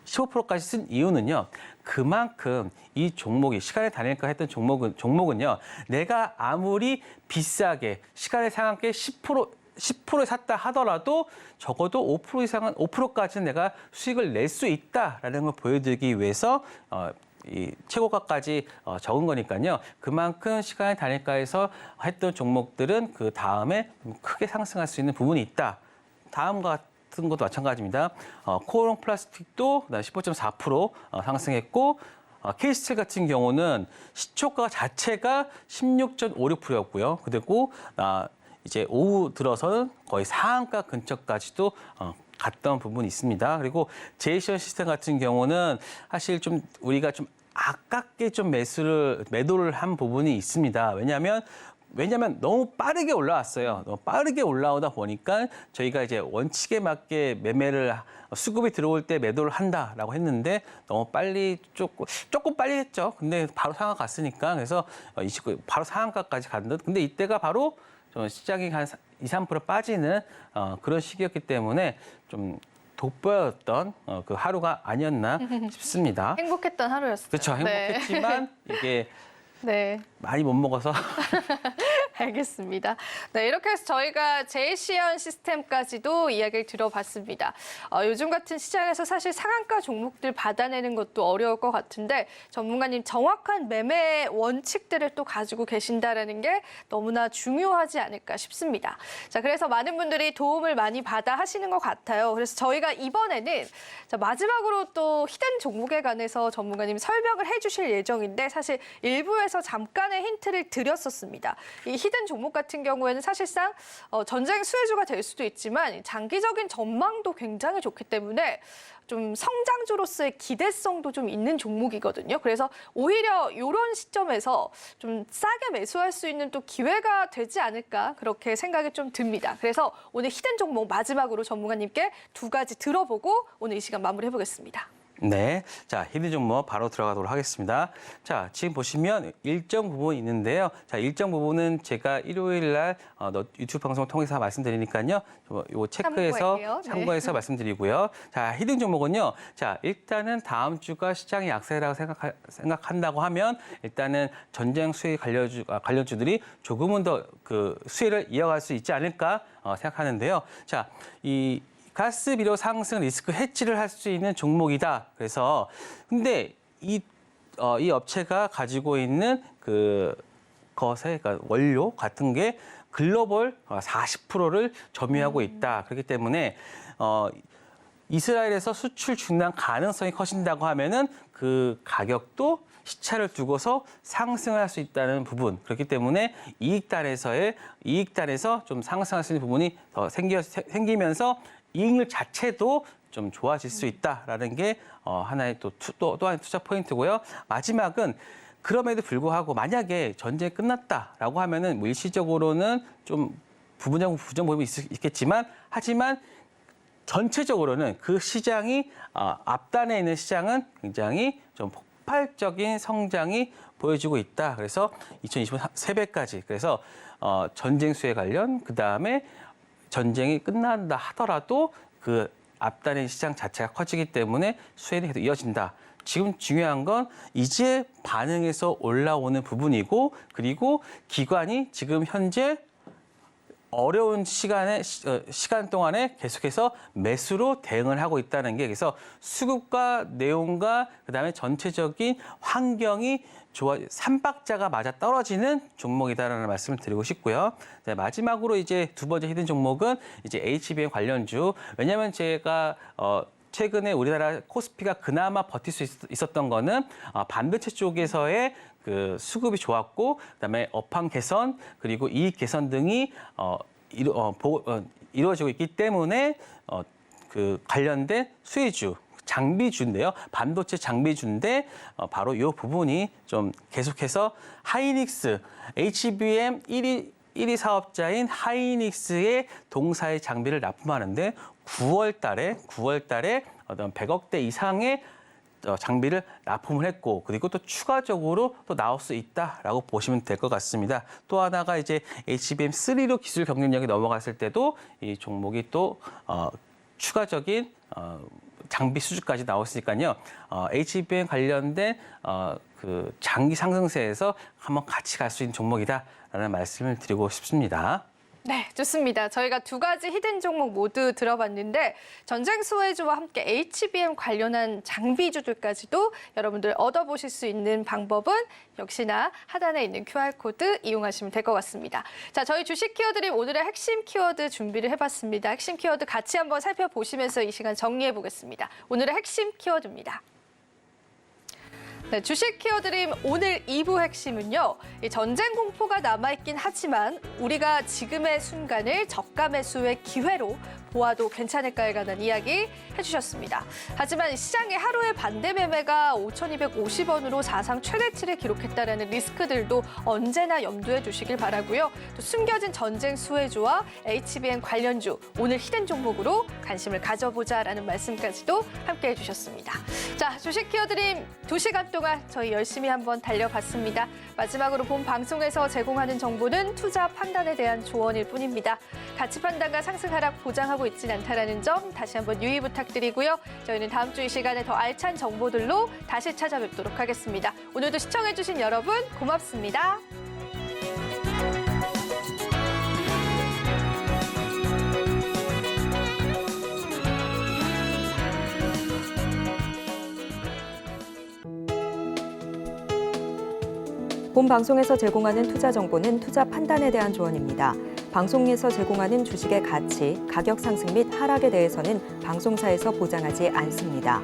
Speaker 3: 15%까지 쓴 이유는요. 그만큼 이 종목이 시간의 단일가 했던 종목은요. 내가 아무리 비싸게 시간의 상한가 10%에 샀다 하더라도 적어도 5% 이상은 5%까지는 내가 수익을 낼 수 있다라는 걸 보여드리기 위해서 이 최고가까지 적은 거니까요. 그만큼 시간의 단일가에서 했던 종목들은 그 다음에 크게 상승할 수 있는 부분이 있다. 다음과 같은 것도 마찬가지입니다. 코오롱 플라스틱도 15.4% 상승했고 K스틸 같은 경우는 시초가 자체가 16.56%였고요. 그리고 이제 오후 들어서는 거의 상한가 근처까지도 갔던 부분이 있습니다. 그리고 제이션 시스템 같은 경우는 사실 좀 우리가 좀 아깝게 좀 매도를 한 부분이 있습니다. 왜냐하면 너무 빠르게 올라왔어요. 너무 빠르게 올라오다 보니까 저희가 이제 원칙에 맞게 수급이 들어올 때 매도를 한다라고 했는데 너무 빨리 조금 빨리 했죠. 근데 바로 상한가 갔으니까 그래서 바로 상한가까지 간 듯. 근데 이때가 바로 시장이 한 2~3% 빠지는 그런 시기였기 때문에 좀 돋보였던 그 하루가 아니었나 싶습니다.
Speaker 2: 행복했던 하루였어요.
Speaker 3: 그렇죠. 행복했지만 이게
Speaker 2: 네.
Speaker 3: 많이 못 먹어서
Speaker 2: 알겠습니다. 네, 이렇게 해서 저희가 제이시언 시스템까지도 이야기를 들어봤습니다. 요즘 같은 시장에서 사실 상한가 종목들 받아내는 것도 어려울 것 같은데 전문가님 정확한 매매 원칙들을 또 가지고 계신다는 게 너무나 중요하지 않을까 싶습니다. 자, 그래서 많은 분들이 도움을 많이 받아 하시는 것 같아요. 그래서 저희가 이번에는 마지막으로 또 히든 종목에 관해서 전문가님 설명을 해주실 예정인데 사실 일부에서 잠깐의 힌트를 드렸었습니다. 이 히든 종목 같은 경우에는 사실상 전쟁 수혜주가 될 수도 있지만 장기적인 전망도 굉장히 좋기 때문에 좀 성장주로서의 기대성도 좀 있는 종목이거든요. 그래서 오히려 이런 시점에서 좀 싸게 매수할 수 있는 또 기회가 되지 않을까 그렇게 생각이 좀 듭니다. 그래서 오늘 히든 종목 마지막으로 전문가님께 2가지 들어보고 오늘 이 시간 마무리해보겠습니다.
Speaker 3: 네, 자 히든 종목 바로 들어가도록 하겠습니다. 자 지금 보시면 일정 부분 있는데요. 자 일정 부분은 제가 일요일 날 유튜브 방송을 통해서 말씀드리니까요. 이거 체크해서 참고해서 말씀드리고요. 자 히든 종목은요. 자 일단은 다음 주가 시장의 약세라고 생각한다고 하면 일단은 전쟁 수혜 관련주들이 조금은 더 그 수혜를 이어갈 수 있지 않을까 생각하는데요. 자 이 가스 비료 상승 리스크 해지를 할 수 있는 종목이다. 그래서 근데 이 업체가 가지고 있는 그러니까 원료 같은 게 글로벌 40%를 점유하고 있다. 그렇기 때문에 이스라엘에서 수출 중단 가능성이 커진다고 하면은 그 가격도 시차를 두고서 상승할 수 있다는 부분. 그렇기 때문에 이익단에서 좀 상승할 수 있는 부분이 더 생기면서 이익률 자체도 좀 좋아질 수 있다라는 게 하나의 또 하나의 투자 포인트고요. 마지막은 그럼에도 불구하고 만약에 전쟁이 끝났다라고 하면은 뭐 일시적으로는 좀 부정 부분이 있겠지만 하지만 전체적으로는 그 시장이 앞단에 있는 시장은 굉장히 좀 폭발적인 성장이 보여지고 있다. 그래서 2025년 3배까지 그래서 전쟁 수혜 관련 그다음에 전쟁이 끝난다 하더라도 그 앞단의 시장 자체가 커지기 때문에 수혜는 계속 이어진다. 지금 중요한 건 이제 반응해서 올라오는 부분이고 그리고 기관이 지금 현재 어려운 시간 동안에 계속해서 매수로 대응을 하고 있다는 게 그래서 수급과 내용과 그다음에 전체적인 환경이 삼박자가 맞아 떨어지는 종목이다라는 말씀을 드리고 싶고요. 네, 마지막으로 이제 2번째 히든 종목은 이제 HBM 관련주. 왜냐하면 제가 최근에 우리나라 코스피가 그나마 버틸 수 있었던 거는 반도체 쪽에서의 그 수급이 좋았고 그다음에 업황 개선 그리고 이익 개선 등이 이루어지고 있기 때문에 그 관련된 수혜주 장비주인데요. 반도체 장비주인데 바로 이 부분이 좀 계속해서 하이닉스 HBM 1위 사업자인 하이닉스의 동사의 장비를 납품하는데 9월 달에 어떤 100억대 이상의 장비를 납품을 했고 그리고 또 추가적으로 또 나올 수 있다라고 보시면 될 것 같습니다. 또 하나가 이제 HBM3로 기술 경쟁력이 넘어갔을 때도 이 종목이 또 추가적인 장비 수주까지 나왔으니까요. HBM 관련된 그 장기 상승세에서 한번 같이 갈 수 있는 종목이다라는 말씀을 드리고 싶습니다.
Speaker 2: 네, 좋습니다. 저희가 두 가지 히든 종목 모두 들어봤는데 전쟁 수혜주와 함께 HBM 관련한 장비주들까지도 여러분들 얻어보실 수 있는 방법은 역시나 하단에 있는 QR코드 이용하시면 될 것 같습니다. 자, 저희 주식 키워드림 오늘의 핵심 키워드 준비를 해봤습니다. 핵심 키워드 같이 한번 살펴보시면서 이 시간 정리해 보겠습니다. 오늘의 핵심 키워드입니다. 네, 주식 키워드림 오늘 2부 핵심은요. 이 전쟁 공포가 남아있긴 하지만 우리가 지금의 순간을 저가 매수의 기회로 보아도 괜찮을까에 관한 이야기 해주셨습니다. 하지만 시장의 하루의 반대 매매가 5,250원으로 사상 최대치를 기록했다는 리스크들도 언제나 염두에 두시길 바라고요. 또 숨겨진 전쟁 수혜주와 HBM 관련주 오늘 히든 종목으로 관심을 가져보자라는 말씀까지도 함께 해주셨습니다. 자, 주식 키워드림 2시간 동안 저희 열심히 한번 달려봤습니다. 마지막으로 본 방송에서 제공하는 정보는 투자 판단에 대한 조언일 뿐입니다. 가치 판단과 상승 하락 보장하고 있진 않다라는 점 다시 한번 유의 부탁드리고요. 저희는 다음 주 이 시간에 더 알찬 정보들로 다시 찾아뵙도록 하겠습니다. 오늘도 시청해주신 여러분 고맙습니다.
Speaker 1: 본 방송에서 제공하는 투자 정보는 투자 판단에 대한 조언입니다. 방송에서 제공하는 주식의 가치, 가격 상승 및 하락에 대해서는 방송사에서 보장하지 않습니다.